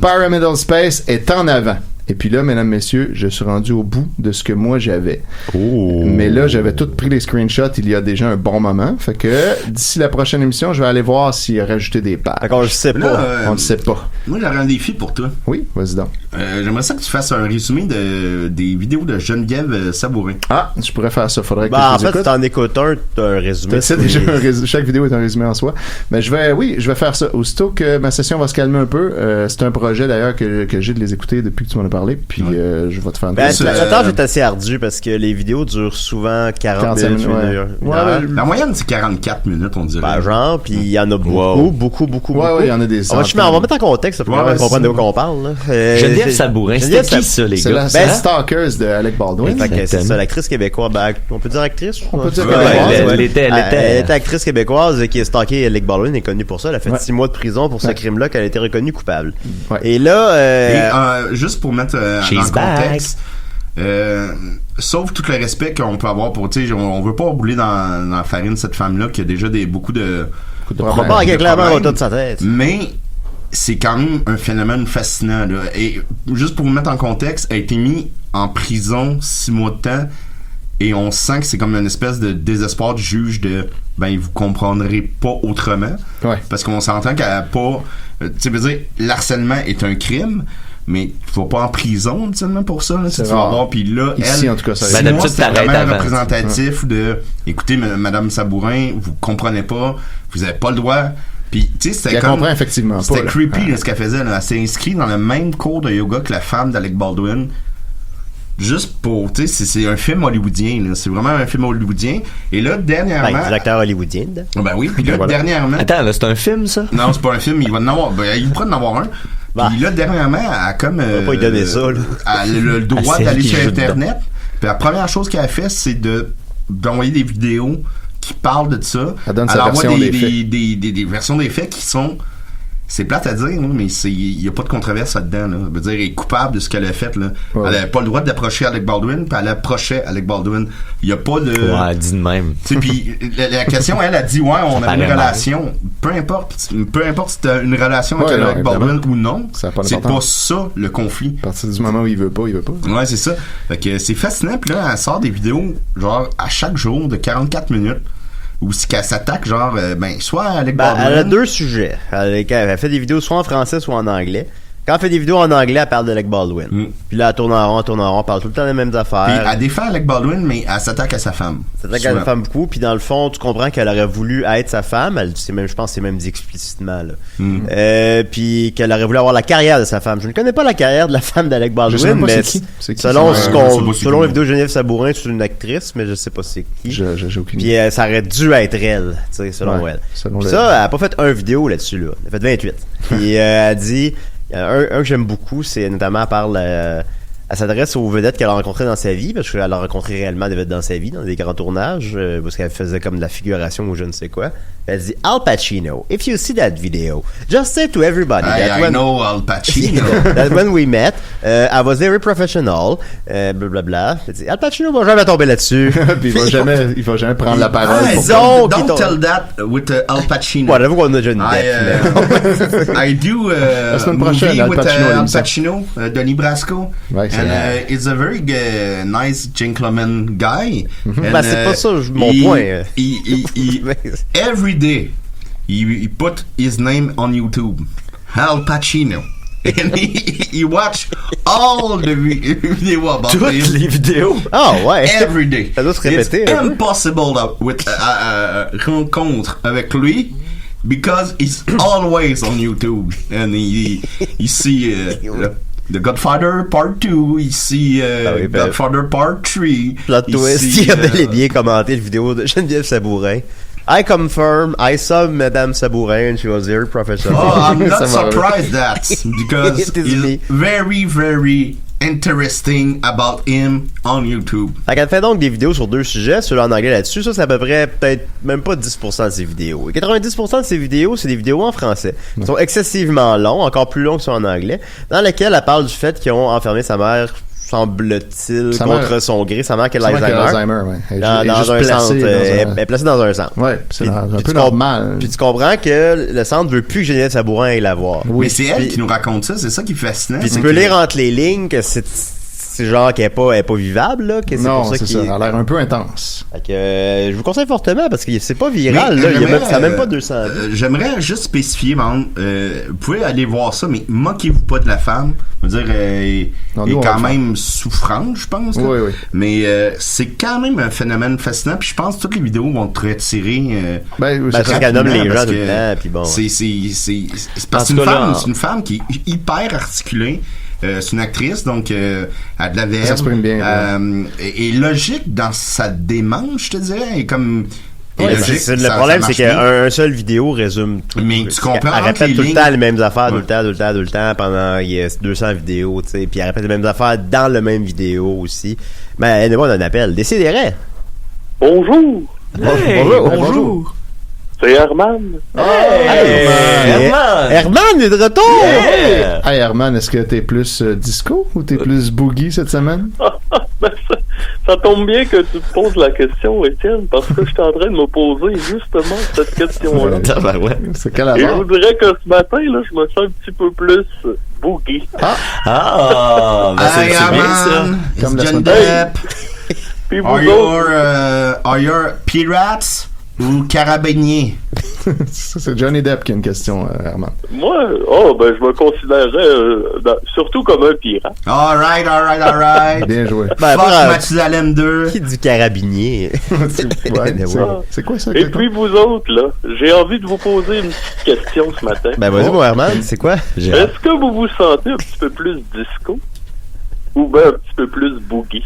Pyramidal Space est en avant. Et puis là, mesdames, messieurs, je suis rendu au bout de ce que moi j'avais. Oh. Mais là, j'avais tout pris les screenshots il y a déjà un bon moment. Fait que d'ici la prochaine émission, je vais aller voir s'il a rajouté des pages. D'accord, je sais pas. On ne sait pas. Moi, j'aurais un défi pour toi. Oui, vas-y donc. J'aimerais ça que tu fasses un résumé des vidéos de Geneviève Sabourin. Ah, je pourrais faire ça. Faudrait que en je fait, si t'en écoutes t'as un résumé. C'est déjà chaque vidéo est un résumé en soi. Mais je vais faire ça. Aussitôt que ma session va se calmer un peu, c'est un projet d'ailleurs que j'ai de les écouter depuis que tu m'en as parlé. Puis je vais te faire une la tâche est assez ardue parce que les vidéos durent souvent 40 minutes. La moyenne, c'est 44 minutes, on dirait. Ben, genre, puis il y en a beaucoup. Ouais, il y en a des centaines. On va mettre en contexte pour comprendre de quoi on parle. Geneviève Sabourin, c'était qui ça, les gars? C'est la Stalkers de Alec Baldwin. C'est ça, l'actrice québécoise. On peut dire actrice? On peut dire elle était actrice québécoise qui a stalké Alec Baldwin, est connue pour ça. Elle a fait 6 mois de prison pour ce crime-là, qu'elle a été reconnue coupable. Et là... juste pour mettre dans le contexte, sauf tout le respect qu'on peut avoir pour, tu sais, on veut pas rouler dans la farine cette femme-là qui a déjà beaucoup de problèmes clairement autour de sa tête. Mais c'est quand même un phénomène fascinant, là. Et juste pour vous mettre en contexte, elle a été mise en prison 6 mois de temps et on sent que c'est comme une espèce de désespoir du juge de vous comprendrez pas autrement. Parce qu'on s'entend qu'elle a pas, tu sais, veux dire, l'harcèlement est un crime, mais tu vas pas en prison seulement pour ça, là, si tu vas voir. Puis là, ici, elle, en tout cas, ça c'était vraiment représentatif de, écoutez, Madame Sabourin, vous comprenez pas, vous avez pas le droit. Puis, tu sais, c'était comme... comprend effectivement pas. C'était creepy, là, ce qu'elle faisait, là. Elle s'est inscrite dans le même cours de yoga que la femme d'Alec Baldwin. Juste pour, tu sais, c'est un film hollywoodien, là. C'est vraiment un film hollywoodien. Et là, dernièrement... des acteurs hollywoodiens. Ben oui, puis là, dernièrement... Attends, là, c'est un film, ça? Non, c'est pas un film, il va en avoir... il pourrait en avoir un. Puis là, dernièrement, elle a comme... on va pas lui donner ça, là. Elle a le droit d'aller sur Internet. Puis la première chose qu'elle a fait, c'est d'envoyer des vidéos qui parlent de ça. Elle donne sa version des faits. Des versions des faits qui sont... c'est plate à dire, là, mais il y a pas de controverse là-dedans, là. Je veux dire, elle est coupable de ce qu'elle a fait, là. Ouais. Elle a pas le droit d'approcher Alec Baldwin, puis elle approchait Alec Baldwin. Il y a pas de... Ouais, elle dit de même. Tu sais, puis la question, elle a dit, ouais, on a une relation. Peu importe si t'as une relation avec Alec Baldwin ou non, c'est pas ça, le conflit. À partir du moment où il veut pas. Ouais, c'est ça. Fait que c'est fascinant, puis là, elle sort des vidéos, genre, à chaque jour, de 44 minutes. Ou si qu'elle s'attaque, genre, soit Alec Baldwin. Elle a 2 sujets. Elle fait des vidéos soit en français, soit en anglais. Quand elle fait des vidéos en anglais, elle parle d'Alec Baldwin. Puis là, elle tourne en rond, elle parle tout le temps des mêmes affaires. Puis elle défend Alec Baldwin, mais elle s'attaque à sa femme. Elle s'attaque à sa femme beaucoup, puis dans le fond, tu comprends qu'elle aurait voulu être sa femme. Je pense que c'est même dit explicitement, là. Puis qu'elle aurait voulu avoir la carrière de sa femme. Je ne connais pas la carrière de la femme d'Alec Baldwin, mais selon les vidéos de Geneviève Sabourin, c'est une actrice, mais je sais pas c'est qui. J'ai aucune idée. Puis ça aurait dû être elle, tu sais, selon elle. Puis ça, elle a pas fait un vidéo là-dessus, là. Elle a fait 28. Puis elle dit... Un que j'aime beaucoup, c'est notamment elle parle, elle s'adresse aux vedettes qu'elle a rencontrées dans sa vie, parce qu'elle a rencontré réellement des vedettes dans sa vie, dans des grands tournages, parce qu'elle faisait comme de la figuration ou je ne sais quoi. Elle dit Al Pacino, if you see that video, just say to everybody I know Al Pacino. That when we met, I was very professional, blablabla. Elle dit Al Pacino va jamais tomber là-dessus. Puis il va jamais prendre la parole. Don't tell that with Al Pacino. Bon, j'avoue qu'on a déjà une dette. I do a movie with Al Pacino, Donnie Brasco. And it's a very nice gentleman guy. C'est pas ça mon point. Every day, he put his name on YouTube, Al Pacino, and he watch all the videos about toutes les vidéos. Ah ouais. Every day. Ça doit se répéter. It's impossible with rencontre avec lui. Because he's always on YouTube, and he see The Godfather Part 2, il see Godfather Part 3. Plot twist, il a bel et bien commenté la vidéo de Geneviève Sabourin. I confirm, I saw Madame Sabourin and she was very professional. Oh, I'm not surprised that, because it's very, very interesting about him on YouTube. Fait qu'elle fait donc des vidéos sur 2 sujets, celui-là en anglais là-dessus. Ça, c'est à peu près, peut-être même pas 10% de ses vidéos. Et 90% de ses vidéos, c'est des vidéos en français. Ils sont excessivement longs, encore plus longs que ceux en anglais, dans lesquels elle parle du fait qu'ils ont enfermé sa mère, semble-t-il, contre son gré, sa mère qui a l'Alzheimer. Ouais. Dans un centre. Elle est placée dans un centre. Ouais, c'est un peu normal. Puis tu comprends que le centre veut plus que Geneviève Sabourin aille la voir. Oui, mais c'est elle qui nous raconte ça, c'est ça qui est fascinant. Puis tu peux lire entre les lignes que c'est genre qu'elle est pas vivable, là. Que c'est non, pour ça c'est ça. Elle a l'air un peu intense. Fait que, je vous conseille fortement parce que c'est pas viral, là. Ça a même pas 200 vues. J'aimerais juste spécifier, vous pouvez aller voir ça, mais moquez-vous pas de la femme. Je veux dire, elle est quand même souffrante, je pense. Oui. Mais c'est quand même un phénomène fascinant. Puis je pense que toutes les vidéos vont te retirer. Parce qu'elle nomme les gens tout le temps. Puis bon. C'est parce que c'est une femme qui est hyper articulée. C'est une actrice, donc elle a de la verve. Ça s'exprime bien. Et logique dans sa démarche, je te dirais, et comme... Ouais, le problème, c'est qu'un seul vidéo résume tout. Mais tu comprends. Elle répète tout le temps les mêmes affaires, tout le temps, pendant 200 vidéos, tu sais. Puis elle répète les mêmes affaires dans le même vidéo aussi. Mais elle est bonne, un appel. Décidérez. Bonjour. Bonjour. C'est Herman. Herman est de retour. Hey Herman, est-ce que t'es plus disco ou t'es plus boogie cette semaine? Ça tombe bien que tu te poses la question, Étienne, parce que je suis en train de me poser justement cette question-là. C'est quel Et je hasard? vous dirais que ce matin, là, je me sens un petit peu plus boogie. C'est bien ça. Comme John Depp. Puis vous autres, Are your pirates ou carabiniers? C'est Johnny Depp qui a une question, Herman. moi, je me considérais surtout comme un pirate. All right. Bien joué. Fuck Mathusalem 2. Qui dit carabinier? C'est quoi ça? Et puis vous autres, là, j'ai envie de vous poser une petite question ce matin. Ben vas-y, mon Herman, c'est quoi? Est-ce que vous vous sentez un petit peu plus disco ou bien un petit peu plus boogie?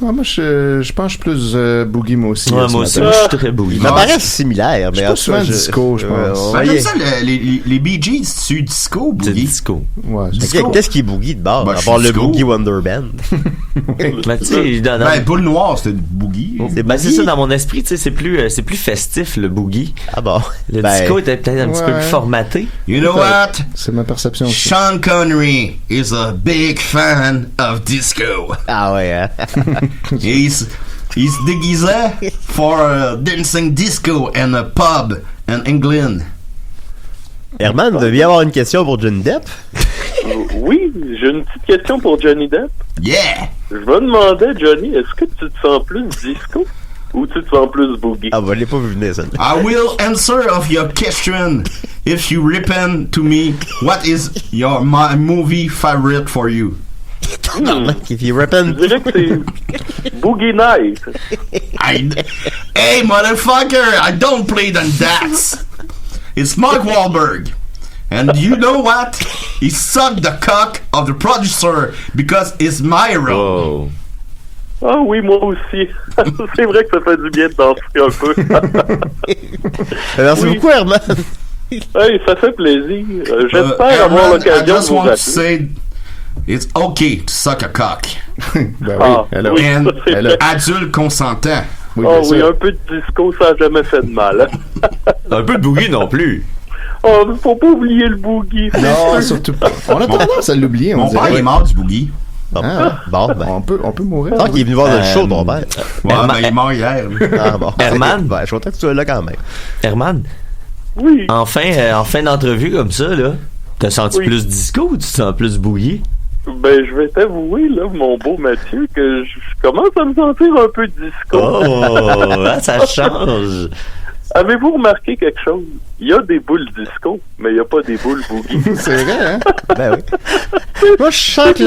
Moi, je pense que je suis plus boogie, moi aussi. Ouais, moi aussi, je suis très boogie. Ça paraît similaire, mais je suis pas souvent disco, je pense. Comme ça, les Bee Gees, c'est disco, boogie? C'est disco. Ouais, qu'est-ce qui est boogie de base? À part le Boogie Wonder Band. Ben, tu sais, Boule Noire, c'était boogie. C'est ça, dans mon esprit, tu sais, c'est plus festif, le boogie. Ah bon? Le disco était peut-être un petit peu plus formaté. You know what? C'est ma perception aussi. Sean Connery is a big fan of disco. Ah ouais, hein? He's déguisé for dancing disco in a pub in England. Herman, vous deviez avoir une question pour Johnny Depp? Oui, j'ai une petite question pour Johnny Depp. Yeah! Je me demandais, Johnny, est-ce que tu te sens plus disco ou tu te sens plus boogie? Ah, bah, je l'ai pas vu venir, ça. I will answer of your question if you repent to me what is my movie favorite for you. If you repent. Je dirais que c'est Boogie Night. Hey, motherfucker, I don't play the that. It's Mark Wahlberg. And you know what? He sucked the cock of the producer because it's my role. Ah oui, moi aussi. C'est vrai que ça fait du bien de danser un peu. Merci beaucoup, Herman. Hey, ça fait plaisir. J'espère avoir l'occasion de vous want to appeler. say it's okay to suck a cock. Ben oui, alors. oui, And ça, c'est vrai. adulte consentant. Oui, Ah bien oui, sûr. un peu de disco, ça n'a jamais fait de mal. Hein? Un peu de boogie non plus. Oh, faut pas oublier le boogie. Non, surtout pas. On a tendance à l'oublier, on Mon père dirait. est mort du boogie. Ah, Bon, ben. on peut mourir. Tant qu'il est venu voir le show, ton père. Ouais, ben, il est mort hier. lui. Ah bon. Herman? Ben, je suis content que tu sois là quand même. Herman, Oui. en fin d'entrevue comme ça, là, t'as senti Oui. plus disco ou tu te sens plus boogie? Ben, je vais t'avouer, là, mon beau Mathieu, que je commence à me sentir un peu disco. Oh, là, ça change. Avez-vous remarqué quelque chose? Il y a des boules disco, mais il n'y a pas des boules boogie. C'est vrai, hein? Ben oui. Moi, je sens que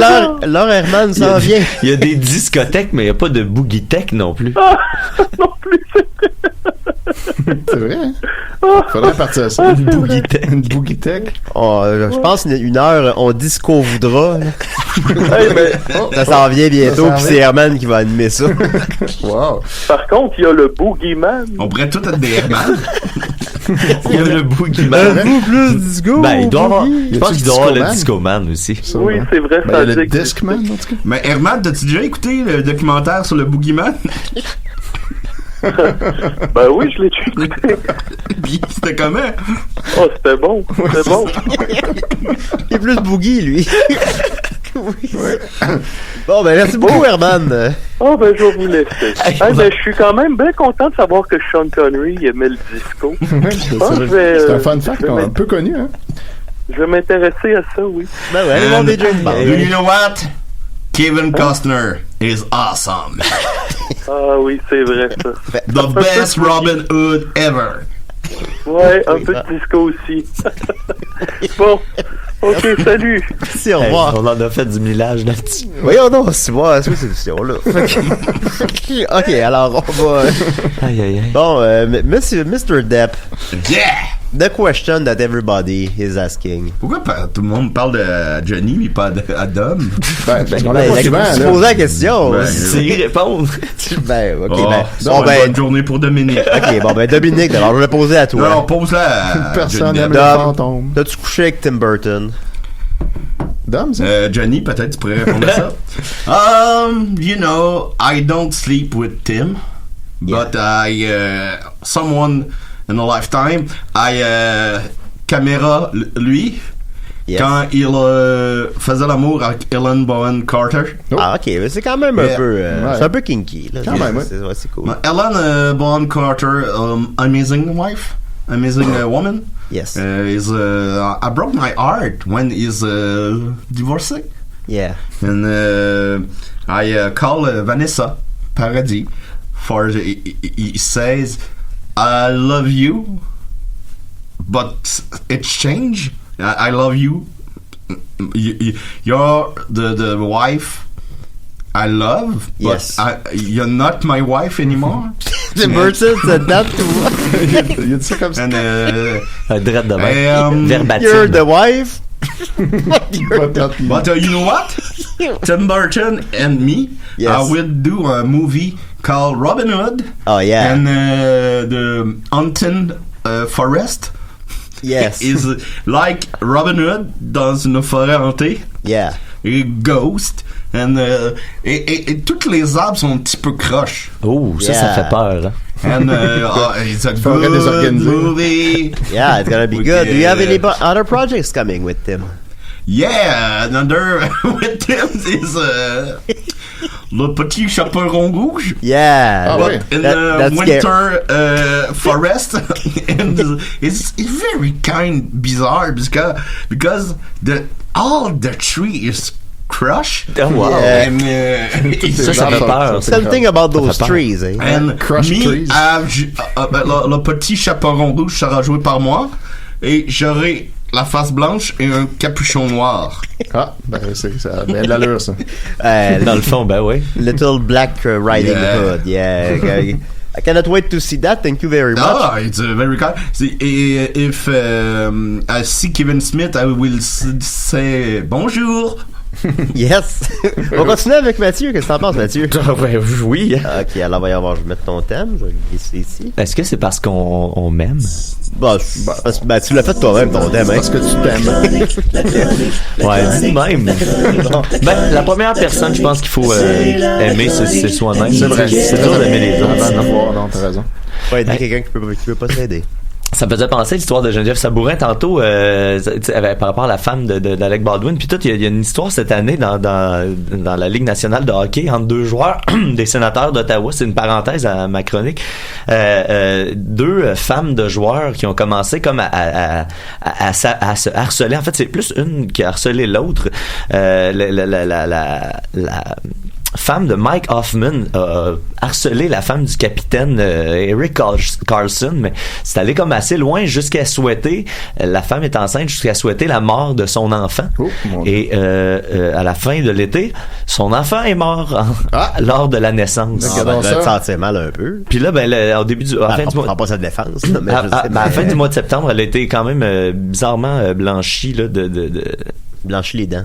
l'heure Herman s'en vient. Il y a des discothèques, mais il n'y a pas de boogie tech non plus. Non plus, c'est vrai. C'est vrai, hein? Faudrait partir à ça. Une boogie tech. Une boogie tech. Oh, je pense une heure, on dit ce qu'on voudra. Là. Hey, mais, Ça s'en vient bientôt, Ça s'en puis vient. c'est Herman qui va animer ça. Wow. par contre, il y a le boogeyman. On pourrait tout être des Herman. Il y a le boogie Un man. peu plus disco. Ben, il doit avoir, boogie. je pense qu'il doit avoir le disco man aussi. Oui, c'est vrai, Ben, ça il y a le existe. Discman, en tout cas. Mais Herman, t'as-tu déjà écouté le documentaire sur le boogeyman? Ben oui, je l'ai déjà écouté. Puis c'était comment? Oh, c'était bon. C'était bon. Il est plus boogie, lui. Oui. Bon, ben, merci beaucoup, Herman. Oh, ben, je vais vous laisser. Hey, ben, je suis quand même bien content de savoir que Sean Connery aimait le disco. C'est un fun fact un peu connu, hein? Je vais m'intéresser à ça, oui. Ben ouais, allez voir des James Bond. Do you know what? Kevin Costner is awesome. Ah oui, c'est vrai, ça. The best Robin Hood ever. Ouais, un peu de disco aussi. Bon, ok, salut. Merci, au Hey, revoir. on en a fait du millage là-dessus. Voyons non, c'est moi, c'est cette émission-là. Ok, alors on va. Aïe, aïe, aïe. Bon, Mr. Depp, Yeah! the question that everybody is asking. Pourquoi tout le monde parle de Johnny et pas à Dom? Ben, parce qu'on Ben, l'a pas souvent, tu là. poses la question. Ben, C'est y répondre. Ben, ok, Oh, ben. ça Bon, va, ben. bonne journée pour Dominique. Ok, bon, ben, Dominique, d'abord, je vais la poser à toi. Non, pose-la à Personne Johnny n'aime Depp. les Dom, fantômes. t'as-tu couché avec Tim Burton? Dom, ça? Johnny, peut-être tu pourrais répondre à ça. You know, I don't sleep with Tim, but I, someone in a lifetime, caméra lui, Yes. quand il faisait l'amour avec Ellen Bowen Carter. Ah, ok, mais c'est quand même un Yeah. peu. Ouais. C'est un peu kinky, là. Quand même, ouais. C'est cool. Ellen Bowen Carter, amazing wife, amazing woman. Yes. I broke my heart when he's divorcing. Yeah. And I call Vanessa Paradis for he says I love you, but it's change. I love you. You're the wife I love, but Yes. you're not my wife anymore. Tim Burton said that to Il a dit ça comme ça. And Un dread de Hey, même. Verbatim. You're the wife, But you know what? Tim Burton and me, I will do a movie called Robin Hood. Oh yeah. And the Haunted Forest. Yes. Is like Robin Hood dans une forêt hantée. Yeah. Et Ghost. Et toutes les arbres sont un petit peu croches. Oh, ça fait peur. Hein? And it's a good movie. Yeah, it's gonna be good. Do you have any other projects coming with Tim? Yeah, another with Tim is Le Petit Chaperon Rouge. Yeah. In the winter forest. And it's very kind bizarre because all the tree is crushed. Oh wow. Yeah. And ça fait peur. Something about those trees, eh? And trees. Le Petit Chaperon Rouge sera joué par moi et j'aurai la face blanche et un capuchon noir. Ah, ben c'est ça a bien de l'allure, ça. Dans le fond, ben oui. Little Black Riding Hood, yeah. I cannot wait to see that. Thank you very much. Ah, it's very kind. If I see Kevin Smith, I will say bonjour. Yes. On continue avec Mathieu. Qu'est-ce que t'en penses, Mathieu? Oui. Ok, alors voyons, je vais mettre ton thème. Je vais le glisser ici. Est-ce que c'est parce qu'on m'aime? Ben, tu l'as fait toi-même, ton thème, hein? Parce que tu t'aimes. Ouais, dis même. Ben, la première personne, je pense qu'il faut aimer, c'est soi-même. C'est vrai. C'est dur d'aimer les autres. Non, t'as raison. Faut aider quelqu'un qui peut pas t'aider. Ça me faisait penser à l'histoire de Geneviève Sabourin tantôt par rapport à la femme d'Alec Baldwin. Puis tout, il y a une histoire cette année dans la Ligue nationale de hockey entre deux joueurs des Sénateurs d'Ottawa. C'est une parenthèse à ma chronique. Deux femmes de joueurs qui ont commencé comme à se harceler. En fait, c'est plus une qui a harcelé l'autre. La femme de Mike Hoffman a harcelé la femme du capitaine Eric Carlson, mais c'est allé comme assez loin jusqu'à souhaiter, la femme est enceinte, jusqu'à souhaiter la mort de son enfant. Et à la fin de l'été, son enfant est mort lors de la naissance. Ça va te sentir mal un peu. Puis là, au début du mois, pas sa défense. À la fin du mois de septembre, elle a été quand même bizarrement blanchie là, blanchie les dents.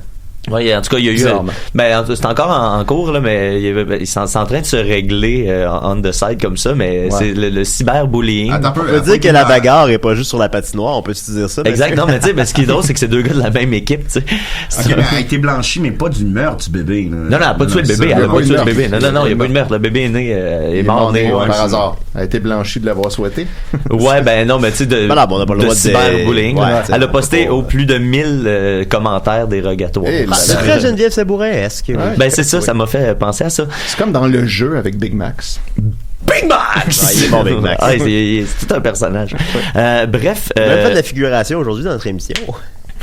Oui, en tout cas, il y a eu... c'est encore en cours, là, mais c'est en train de se régler on the side comme ça, mais c'est le cyberbullying. On peut dire que la bagarre est pas juste sur la patinoire, on peut se dire ça. Exact, non, mais tu sais, ce qui est drôle, c'est que c'est deux gars de la même équipe, tu sais. Elle a été blanchie, mais pas du meurtre du bébé. Là. Non, elle a pas tué le bébé, elle a pas tué le bébé. Non, il y a pas eu de meurtre. Le bébé est né, est mort né. Par hasard. Elle a été blanchie de l'avoir souhaité. Ouais, ben non, mais tu sais, de cyberbullying. Elle a posté au plus de 1000 commentaires dérogatoires. C'est très Geneviève Sabourin-esque. Ben c'est ça m'a fait penser à ça. C'est comme dans le jeu avec Big Max. Big Max! Il est bon, Big Max. C'est tout un personnage. Bref. On a fait de la figuration aujourd'hui dans notre émission.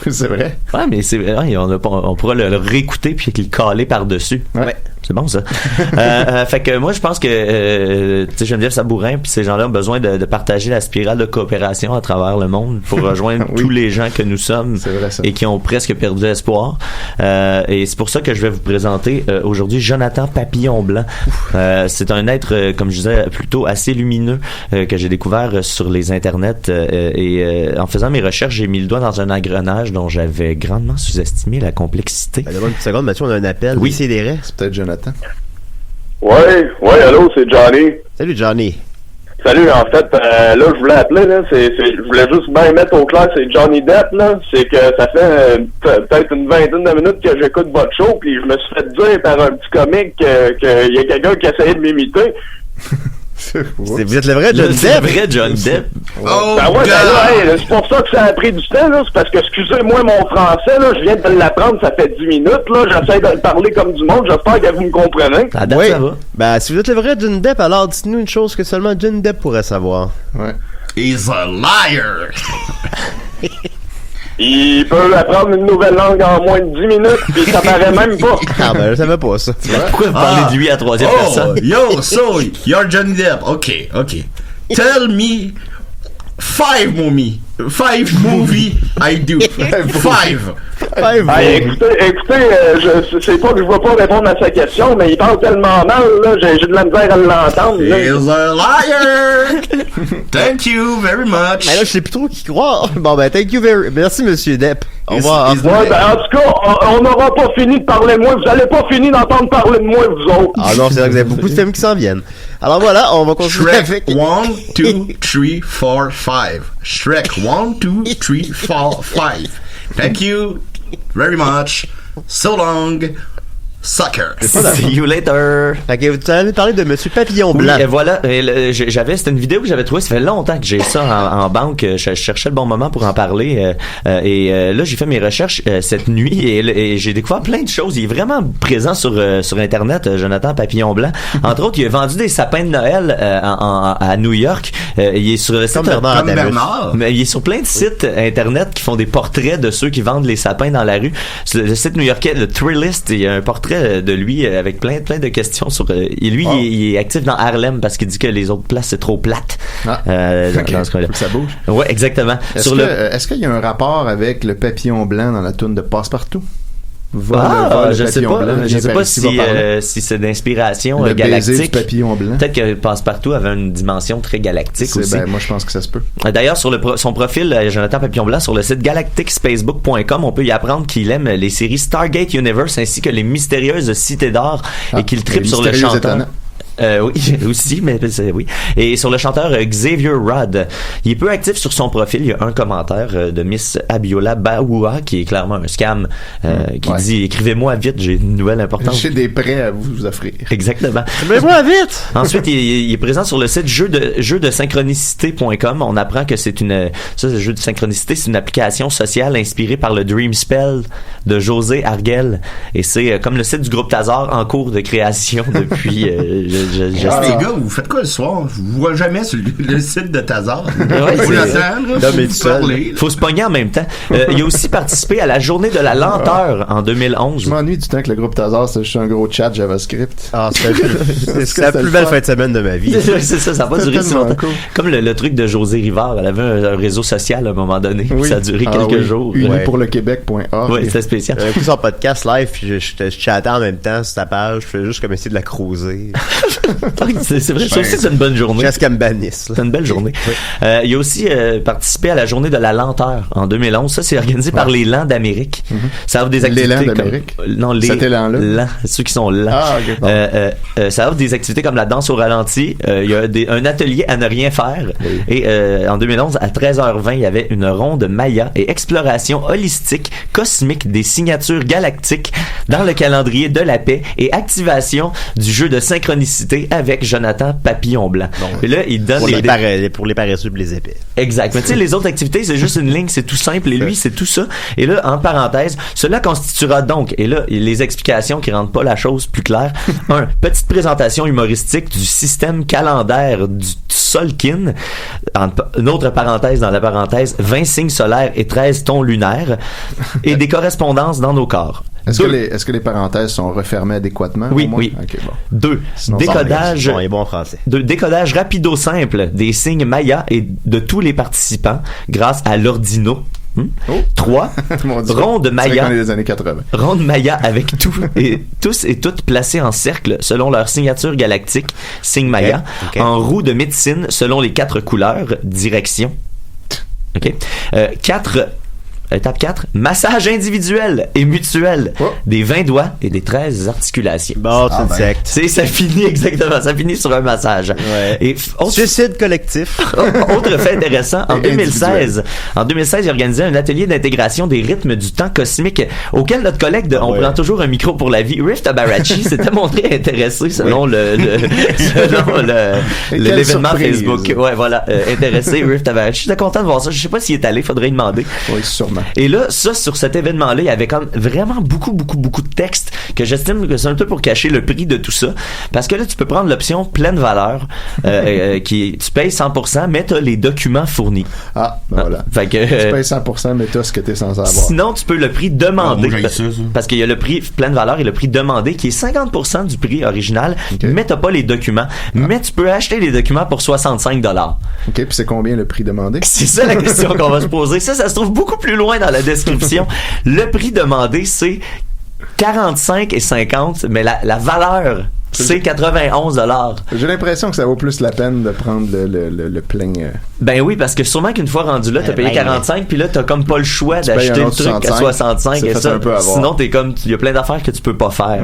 C'est vrai. Ouais, mais on pourra le réécouter puis le caler par-dessus. Ouais. C'est bon, ça. Fait que moi, je pense que Geneviève Sabourin puis ces gens-là ont besoin de partager la spirale de coopération à travers le monde pour rejoindre tous les gens que nous sommes et qui ont presque perdu espoir. Et c'est pour ça que je vais vous présenter aujourd'hui Jonathan Papillon Blanc. C'est un être, comme je disais, plutôt assez lumineux que j'ai découvert sur les internets et en faisant mes recherches, j'ai mis le doigt dans un engrenage dont j'avais grandement sous-estimé la complexité. D'abord une seconde, Mathieu, on a un appel. Oui, c'est des restes. C'est peut-être Jonathan. Ouais, allô, c'est Johnny. Salut, Johnny. Salut, en fait, là, je voulais appeler, là, je voulais juste bien mettre au clair, c'est Johnny Depp, là, c'est que ça fait peut-être une vingtaine de minutes que j'écoute votre show, puis je me suis fait dire par un petit comique qu'il y a quelqu'un qui essayait de m'imiter. Vous êtes le vrai Johnny Depp? Le vrai Johnny Depp. Oh, ben ouais, c'est pour ça que ça a pris du temps, là. C'est parce que, excusez-moi mon français, là, je viens de l'apprendre, ça fait 10 minutes, là. J'essaie de le parler comme du monde, j'espère que vous me comprenez. Oui. Ça va. Ben, si vous êtes le vrai Johnny Depp, alors dites-nous une chose que seulement Johnny Depp pourrait savoir. Ouais. He's a liar! Il peut apprendre une nouvelle langue en moins de 10 minutes, puis ça paraît même pas. Ah ben, je savais pas ça. Pourquoi vous parlez de lui à troisième personne? Yo, so, you're Johnny Depp. Okay. Tell me 5 movie I do. 5. Écoutez, je sais pas que je vais pas répondre à sa question, mais il parle tellement mal, là, j'ai de la misère à l'entendre. He's a liar! Thank you very much. Mais là, je sais plus trop qui croire. Bon, ben, merci, monsieur Depp. Au revoir. En tout cas, on n'aura pas fini de parler de moi. Vous allez pas finir d'entendre parler de moi, vous autres. Ah non, c'est vrai que vous avez beaucoup de films qui s'en viennent. Alors voilà, on va continuer avec... 1, 2, 3, 4, 5. Shrek 1, 2, 3, 4, 5. Thank you very much. So long. Sucker. See you later. Ok, vous allez parler de Monsieur Papillon Blanc. Oui, et voilà. C'était une vidéo que j'avais trouvée. Ça fait longtemps que j'ai ça en banque. Je cherchais le bon moment pour en parler. Là, j'ai fait mes recherches cette nuit et j'ai découvert plein de choses. Il est vraiment présent sur Internet, Jonathan Papillon Blanc. Entre autres, il a vendu des sapins de Noël à New York. Il est sur le site Bernard. Mais il est sur plein de sites Internet qui font des portraits de ceux qui vendent les sapins dans la rue. Le site new-yorkais, le Thrillist, il y a un portrait de lui avec plein de questions sur et lui il est actif dans Harlem parce qu'il dit que les autres places c'est trop plate dans ce coin-là. Faut que ça bouge. Ouais, exactement. Est-ce qu'il y a un rapport avec le papillon blanc dans la toune de Passe-Partout? Je sais pas si c'est d'inspiration galactique. Papillon blanc. Peut-être que Passe-Partout avait une dimension très galactique aussi. Moi je pense que ça se peut. D'ailleurs, sur son profil, Jonathan Papillon Blanc, sur le site galacticspacebook.com, on peut y apprendre qu'il aime les séries Stargate Universe ainsi que les mystérieuses cités d'or et qu'il tripe sur le chanteur. Oui, aussi, mais oui. Et sur le chanteur Xavier Rudd, il est peu actif sur son profil. Il y a un commentaire de Miss Abiola Baoua qui est clairement un scam qui dit « Écrivez-moi vite, j'ai une nouvelle importante. » J'ai des prêts à vous offrir. Exactement. Écrivez-moi vite! Ensuite, il est présent sur le site jeu de synchronicité.com. On apprend que ce jeu de synchronicité, c'est une application sociale inspirée par le Dream Spell de José Arguel. Et c'est comme le site du groupe Tazar en cours de création depuis... les gars, vous faites quoi le soir? Je vous vois jamais sur le site de Tazar. Faut se pogner en même temps. Il a aussi participé à la journée de la lenteur en 2011. Je m'ennuie du temps que le groupe Tazar, c'est juste un gros chat JavaScript. C'est la plus belle fin de semaine de ma vie. C'est ça n'a pas duré si longtemps. Cool. Comme le truc de José Rivard, elle avait un réseau social à un moment donné, puis ça a duré quelques jours. Unipourlequebec.org. Oui, c'était spécial. J'ai écouté son podcast live, puis je chattais en même temps sur ta page, je faisais juste comme essayer de la creuser. C'est vrai, ça aussi c'est une bonne journée. Presque me bannisse. C'est une belle journée. Il a aussi participé à la journée de la lenteur en 2011. Ça, c'est organisé par les Lents d'Amérique. Ça offre des activités les Lents d'Amérique? Non, les lents, ceux qui sont lents. Ça offre des activités comme la danse au ralenti. Il y a un atelier à ne rien faire. Oui. Et en 2011, à 13h20, il y avait une ronde Maya et exploration holistique cosmique des signatures galactiques dans le calendrier de la paix et activation du jeu de synchronicité avec Jonathan Papillon Blanc. Bon, et là, il donne pour les paresseux et les épais. Exact. Mais tu sais, les autres activités, c'est juste une ligne, c'est tout simple. Et lui, c'est tout ça. Et là, en parenthèse, cela constituera donc, et là, les explications qui rendent pas la chose plus claire. Petite présentation humoristique du système calendaire du Tzolk'in. Une autre parenthèse dans la parenthèse, 20 signes solaires et 13 tons lunaires. Et des correspondances dans nos corps. Est-ce que les parenthèses sont refermées adéquatement? Oui, oui. Okay, bon. 2. Décodage. Il est bon en français. Décodage rapido simple des signes Maya et de tous les participants grâce à l'ordino. 3. Ronde Maya. Des années 80. Ronde Maya avec tous et toutes placés en cercle selon leur signature galactique, signe Maya, en roue de médecine selon les 4 couleurs, direction. OK. 4. Étape 4, massage individuel et mutuel des 20 doigts et des 13 articulations. Bon, c'est une secte. Ça finit exactement, ça finit sur un massage. Ouais. Et suicide collectif. Autre fait intéressant, en 2016, il organisait un atelier d'intégration des rythmes du temps cosmique auquel notre collègue On prend toujours un micro pour la vie, Riff Tabarachi, s'était montré intéressé selon l'événement Facebook. Ouais, voilà, intéressé, Riff Tabarachi. J'étais content de voir ça. Je sais pas s'il est allé, faudrait lui demander. Oui, sûrement. Et là, ça, sur cet événement-là, il y avait comme vraiment beaucoup de texte que j'estime que c'est un peu pour cacher le prix de tout ça. Parce que là, tu peux prendre l'option pleine valeur, tu payes 100%, mais t'as les documents fournis. Voilà. Fait que, tu payes 100%, mais t'as ce que t'es censé avoir. Sinon, tu peux le prix demandé. Ça. Parce qu'il y a le prix pleine valeur et le prix demandé qui est 50% du prix original, mais t'as pas les documents. Mais tu peux acheter les documents pour 65$. OK, puis c'est combien le prix demandé? C'est ça la question qu'on va se poser. Ça se trouve beaucoup plus loin dans la description. Le prix demandé, c'est 45 et 50, mais la valeur, c'est 91$. J'ai l'impression que ça vaut plus la peine de prendre le plein. Ben oui, parce que sûrement qu'une fois rendu là, t'as payé 45, puis là, t'as comme pas le choix d'acheter le truc à 65. Et ça, sinon, t'es comme, il y a plein d'affaires que tu peux pas faire.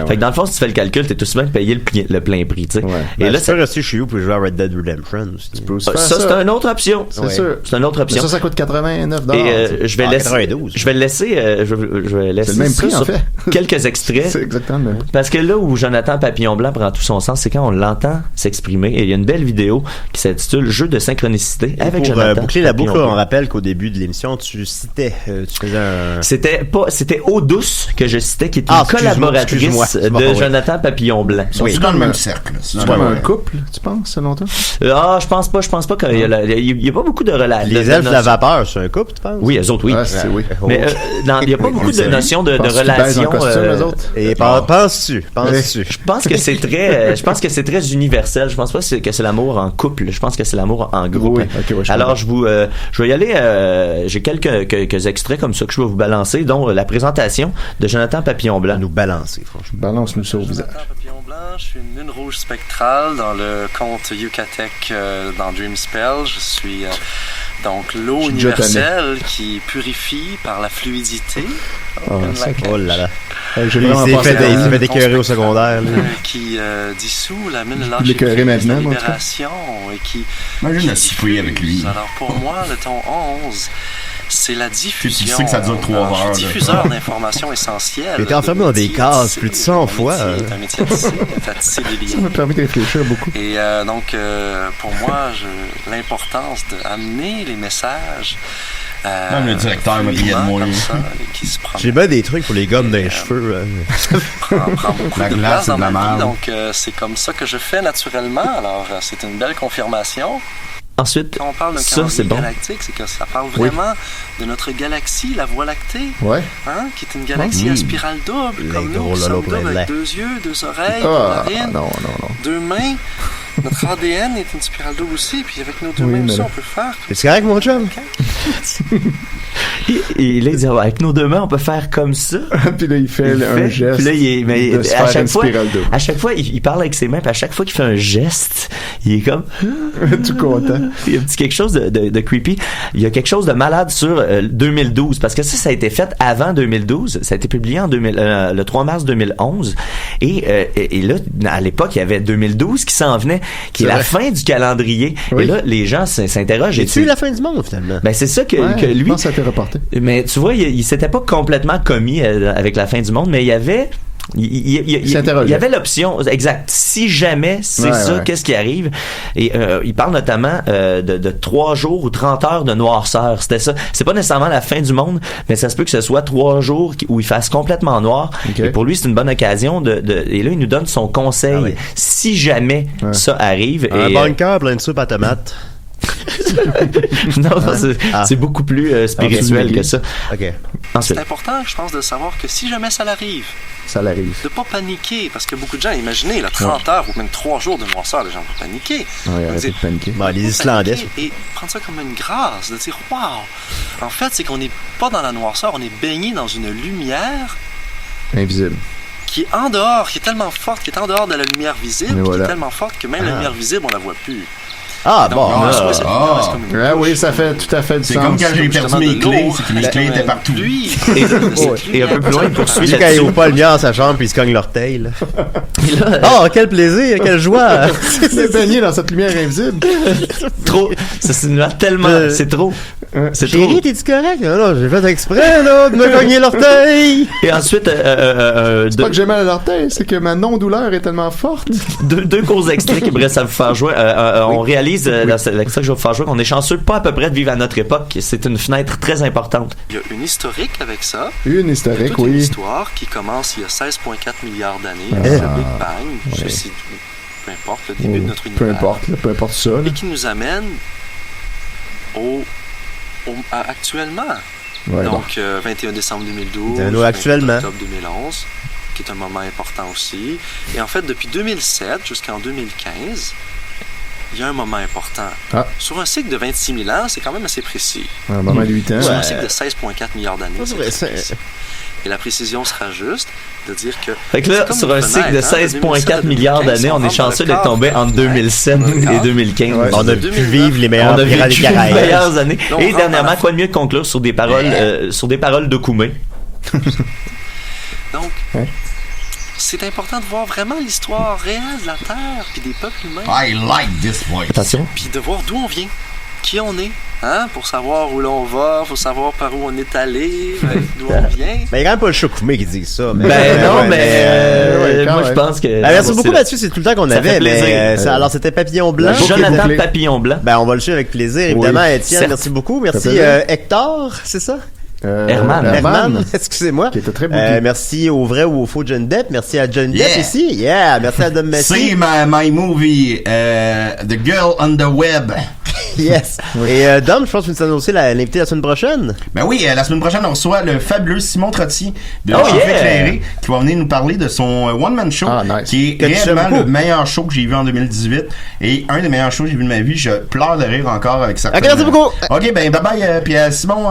Fait que dans le fond, si tu fais le calcul, t'es tout aussi bien de payer le plein prix, tu sais. Et là, tu peux rester chez vous pour jouer à Red Dead Redemption aussi. Ça, c'est une autre option. C'est sûr. C'est une autre option. Mais ça coûte 89$. Et je vais laisser. 92. Je vais laisser. Je vais laisser. C'est le même prix, en fait. Quelques extraits. C'est exactement le même. Parce que là où Jonathan Papillon Blanc prend tout son sens, c'est quand on l'entend s'exprimer. Et il y a une belle vidéo qui s'intitule Jeu de synchronicité avec Jonathan. Pour boucler la boucle, on rappelle qu'au début de l'émission, tu citais, tu faisais un... C'était Eau Douce que je citais, qui est une collaboratrice de Jonathan Papillon Blanc. C'est dans le même cercle. C'est comme un couple, tu penses, selon toi? Je pense pas qu'il y a pas beaucoup de relations. Les elfes de la vapeur, c'est un couple, tu penses? Oui, eux autres, oui. Oui. Mais il y a pas beaucoup de notions de relations. Et penses-tu? Je pense que c'est très universel. Je pense pas que c'est l'amour en couple. Je pense que c'est l'amour en groupe. Oui. Okay, alors je vais y aller. J'ai quelques extraits comme ça que je vais vous balancer, dont la présentation de Jonathan Papillon Blanc. Nous balancer, franchement. Balance-nous ça au visage. Jonathan Papillon Blanc, je suis une lune rouge spectrale dans le conte Yucatec dans Dreamspell. Je suis donc l'eau universelle qui purifie par la fluidité. Oh là là. Il s'est fait décœurer au secondaire. Qui dissout la mine maintenant, libération et qui... Imagine la siffler avec lui. Alors pour moi, le ton 11... c'est la diffusion. Tu sais que ça dure 3 heures. Diffuseur d'informations essentielles. Il était enfermé dans des cases plus de 100 fois. C'est un métier à tisser des liens. Ça m'a permis de réfléchir beaucoup. Et donc, pour moi, l'importance d'amener les messages. Même le directeur m'a dit de moi. J'ai bien des trucs pour les gommes dans les cheveux. Prend beaucoup la de glace, place dans de la ma vie. merde. Donc, c'est comme ça que je fais naturellement. Alors, c'est une belle confirmation. Ensuite, quand on parle d'un calendrier galactique, c'est que ça parle vraiment de notre galaxie, la Voie lactée, qui est une galaxie à spirale double, comme nous, qui sommes doubles avec 2 yeux, 2 oreilles, 2 narines, 2 mains. Notre ADN est une spirale double aussi, puis avec nos 2 mains aussi, on peut faire. C'est correct, mon chum? Et là, il dit, avec nos 2 mains, on peut faire comme ça. Puis là, il fait un geste. Puis là, à chaque fois, il parle avec ses mains, puis à chaque fois qu'il fait un geste, il est comme tout content. Il y a un petit quelque chose de creepy. Il y a quelque chose de malade sur 2012, parce que ça a été fait avant 2012. Ça a été publié le 3 mars 2011. Et là, à l'époque, il y avait 2012 qui s'en venait, qui est la fin du calendrier. Oui. Et là, les gens s'interrogent. C'est la fin du monde, finalement. Ben, c'est ça que lui. Je pense que ça a été reporté. Mais tu vois, il s'était pas complètement commis avec la fin du monde, mais il y avait. Il y avait l'option exact. Si jamais c'est ça, qu'est-ce qui arrive? Et il parle notamment de 3 jours ou 30 heures de noirceur. C'était ça. C'est pas nécessairement la fin du monde, mais ça se peut que ce soit 3 jours où il fasse complètement noir. Okay. Et pour lui, c'est une bonne occasion et là, il nous donne son conseil. Si jamais ça arrive. Un bunker plein de soupe à tomates. C'est beaucoup plus spirituel que ça. Okay. C'est important, je pense, de savoir que si jamais ça l'arrive, de pas paniquer, parce que beaucoup de gens, imaginez, là, 30 heures ou même 3 jours de noirceur, les gens vont paniquer. Arrêtez de paniquer. Les Islandais. Et prendre ça comme une grâce, de dire, wow! En fait, c'est qu'on n'est pas dans la noirceur, on est baigné dans une lumière invisible. Qui est en dehors, qui est tellement forte, qui est en dehors de la lumière visible, qui est tellement forte que même la lumière visible, on la voit plus. Oui, ça fait tout à fait du sens. C'est comme quand j'ai perdu mes clés, c'est que mes clés étaient partout. Et un peu plus loin, il poursuit quand il ouvre pas le mien dans sa chambre puis il se cogne l'orteil. Quel plaisir, quelle joie! C'est baigné dans cette lumière invisible. Trop. Ça c'est tellement. C'est trop. C'est Chérie, t'es-tu correct? Non, j'ai fait exprès, là, de me cogner l'orteil. Et ensuite, c'est pas que j'ai mal à l'orteil, c'est que ma non-douleur est tellement forte. deux courts extraits qui bref ça vous faire jouer. On réalise, dans l'extrait que je vais vous faire jouer, qu'on est chanceux pas à peu près de vivre à notre époque. C'est une fenêtre très importante. Il y a une historique avec ça. Une historique, une histoire qui commence il y a 16,4 milliards d'années, avec le Big Bang. C'est peu importe le début de notre univers. Peu importe ça. Là. Et qui nous amène à actuellement. Ouais, donc, 21 décembre 2012, actuellement. octobre 2011, qui est un moment important aussi. Et en fait, depuis 2007 jusqu'en 2015, il y a un moment important. Sur un cycle de 26 000 ans, c'est quand même assez précis. Un moment de 8 ans. Sur un cycle de 16,4 milliards d'années, c'est précis. Et la précision sera juste de dire que... Fait que là, sur un cycle de 16,4 milliards d'années, on est chanceux d'être tombé entre 2007 et 2015. Ouais. On a pu vivre les meilleures années. Et dernièrement, quoi de mieux de conclure sur des paroles de Koumé? Donc, c'est important de voir vraiment l'histoire réelle de la Terre puis des peuples humains. I like this voice. Attention. Puis de voir d'où on vient, qui on est. Hein? Pour savoir où l'on va, faut savoir par où on est allé, d'où on vient. Mais il n'y a quand même pas le Chocoumé qui dit ça. Mais moi je pense que. Merci beaucoup Mathieu, c'est tout le temps qu'on avait. Mais alors c'était Papillon Blanc. Jonathan Papillon Blanc. On va le suivre avec plaisir, évidemment. Étienne, merci beaucoup. Merci Hector, c'est ça? Herman. Excusez-moi. Qui était très beau. Merci au vrai ou au faux John Depp. Merci à John Depp ici. Merci à Dom Messi. See my movie, The Girl on the Web. Yes. Et Dom, je pense que tu nous annoncer l'invité la semaine prochaine. Ben oui, la semaine prochaine, on reçoit le fabuleux Simon Trottier de Chiffre Éclairé qui va venir nous parler de son one-man show qui est réellement le meilleur show que j'ai vu en 2018 et un des meilleurs shows que j'ai vu de ma vie. Je pleure de rire encore avec sa merci beaucoup. OK, ben bye-bye. Puis Simon...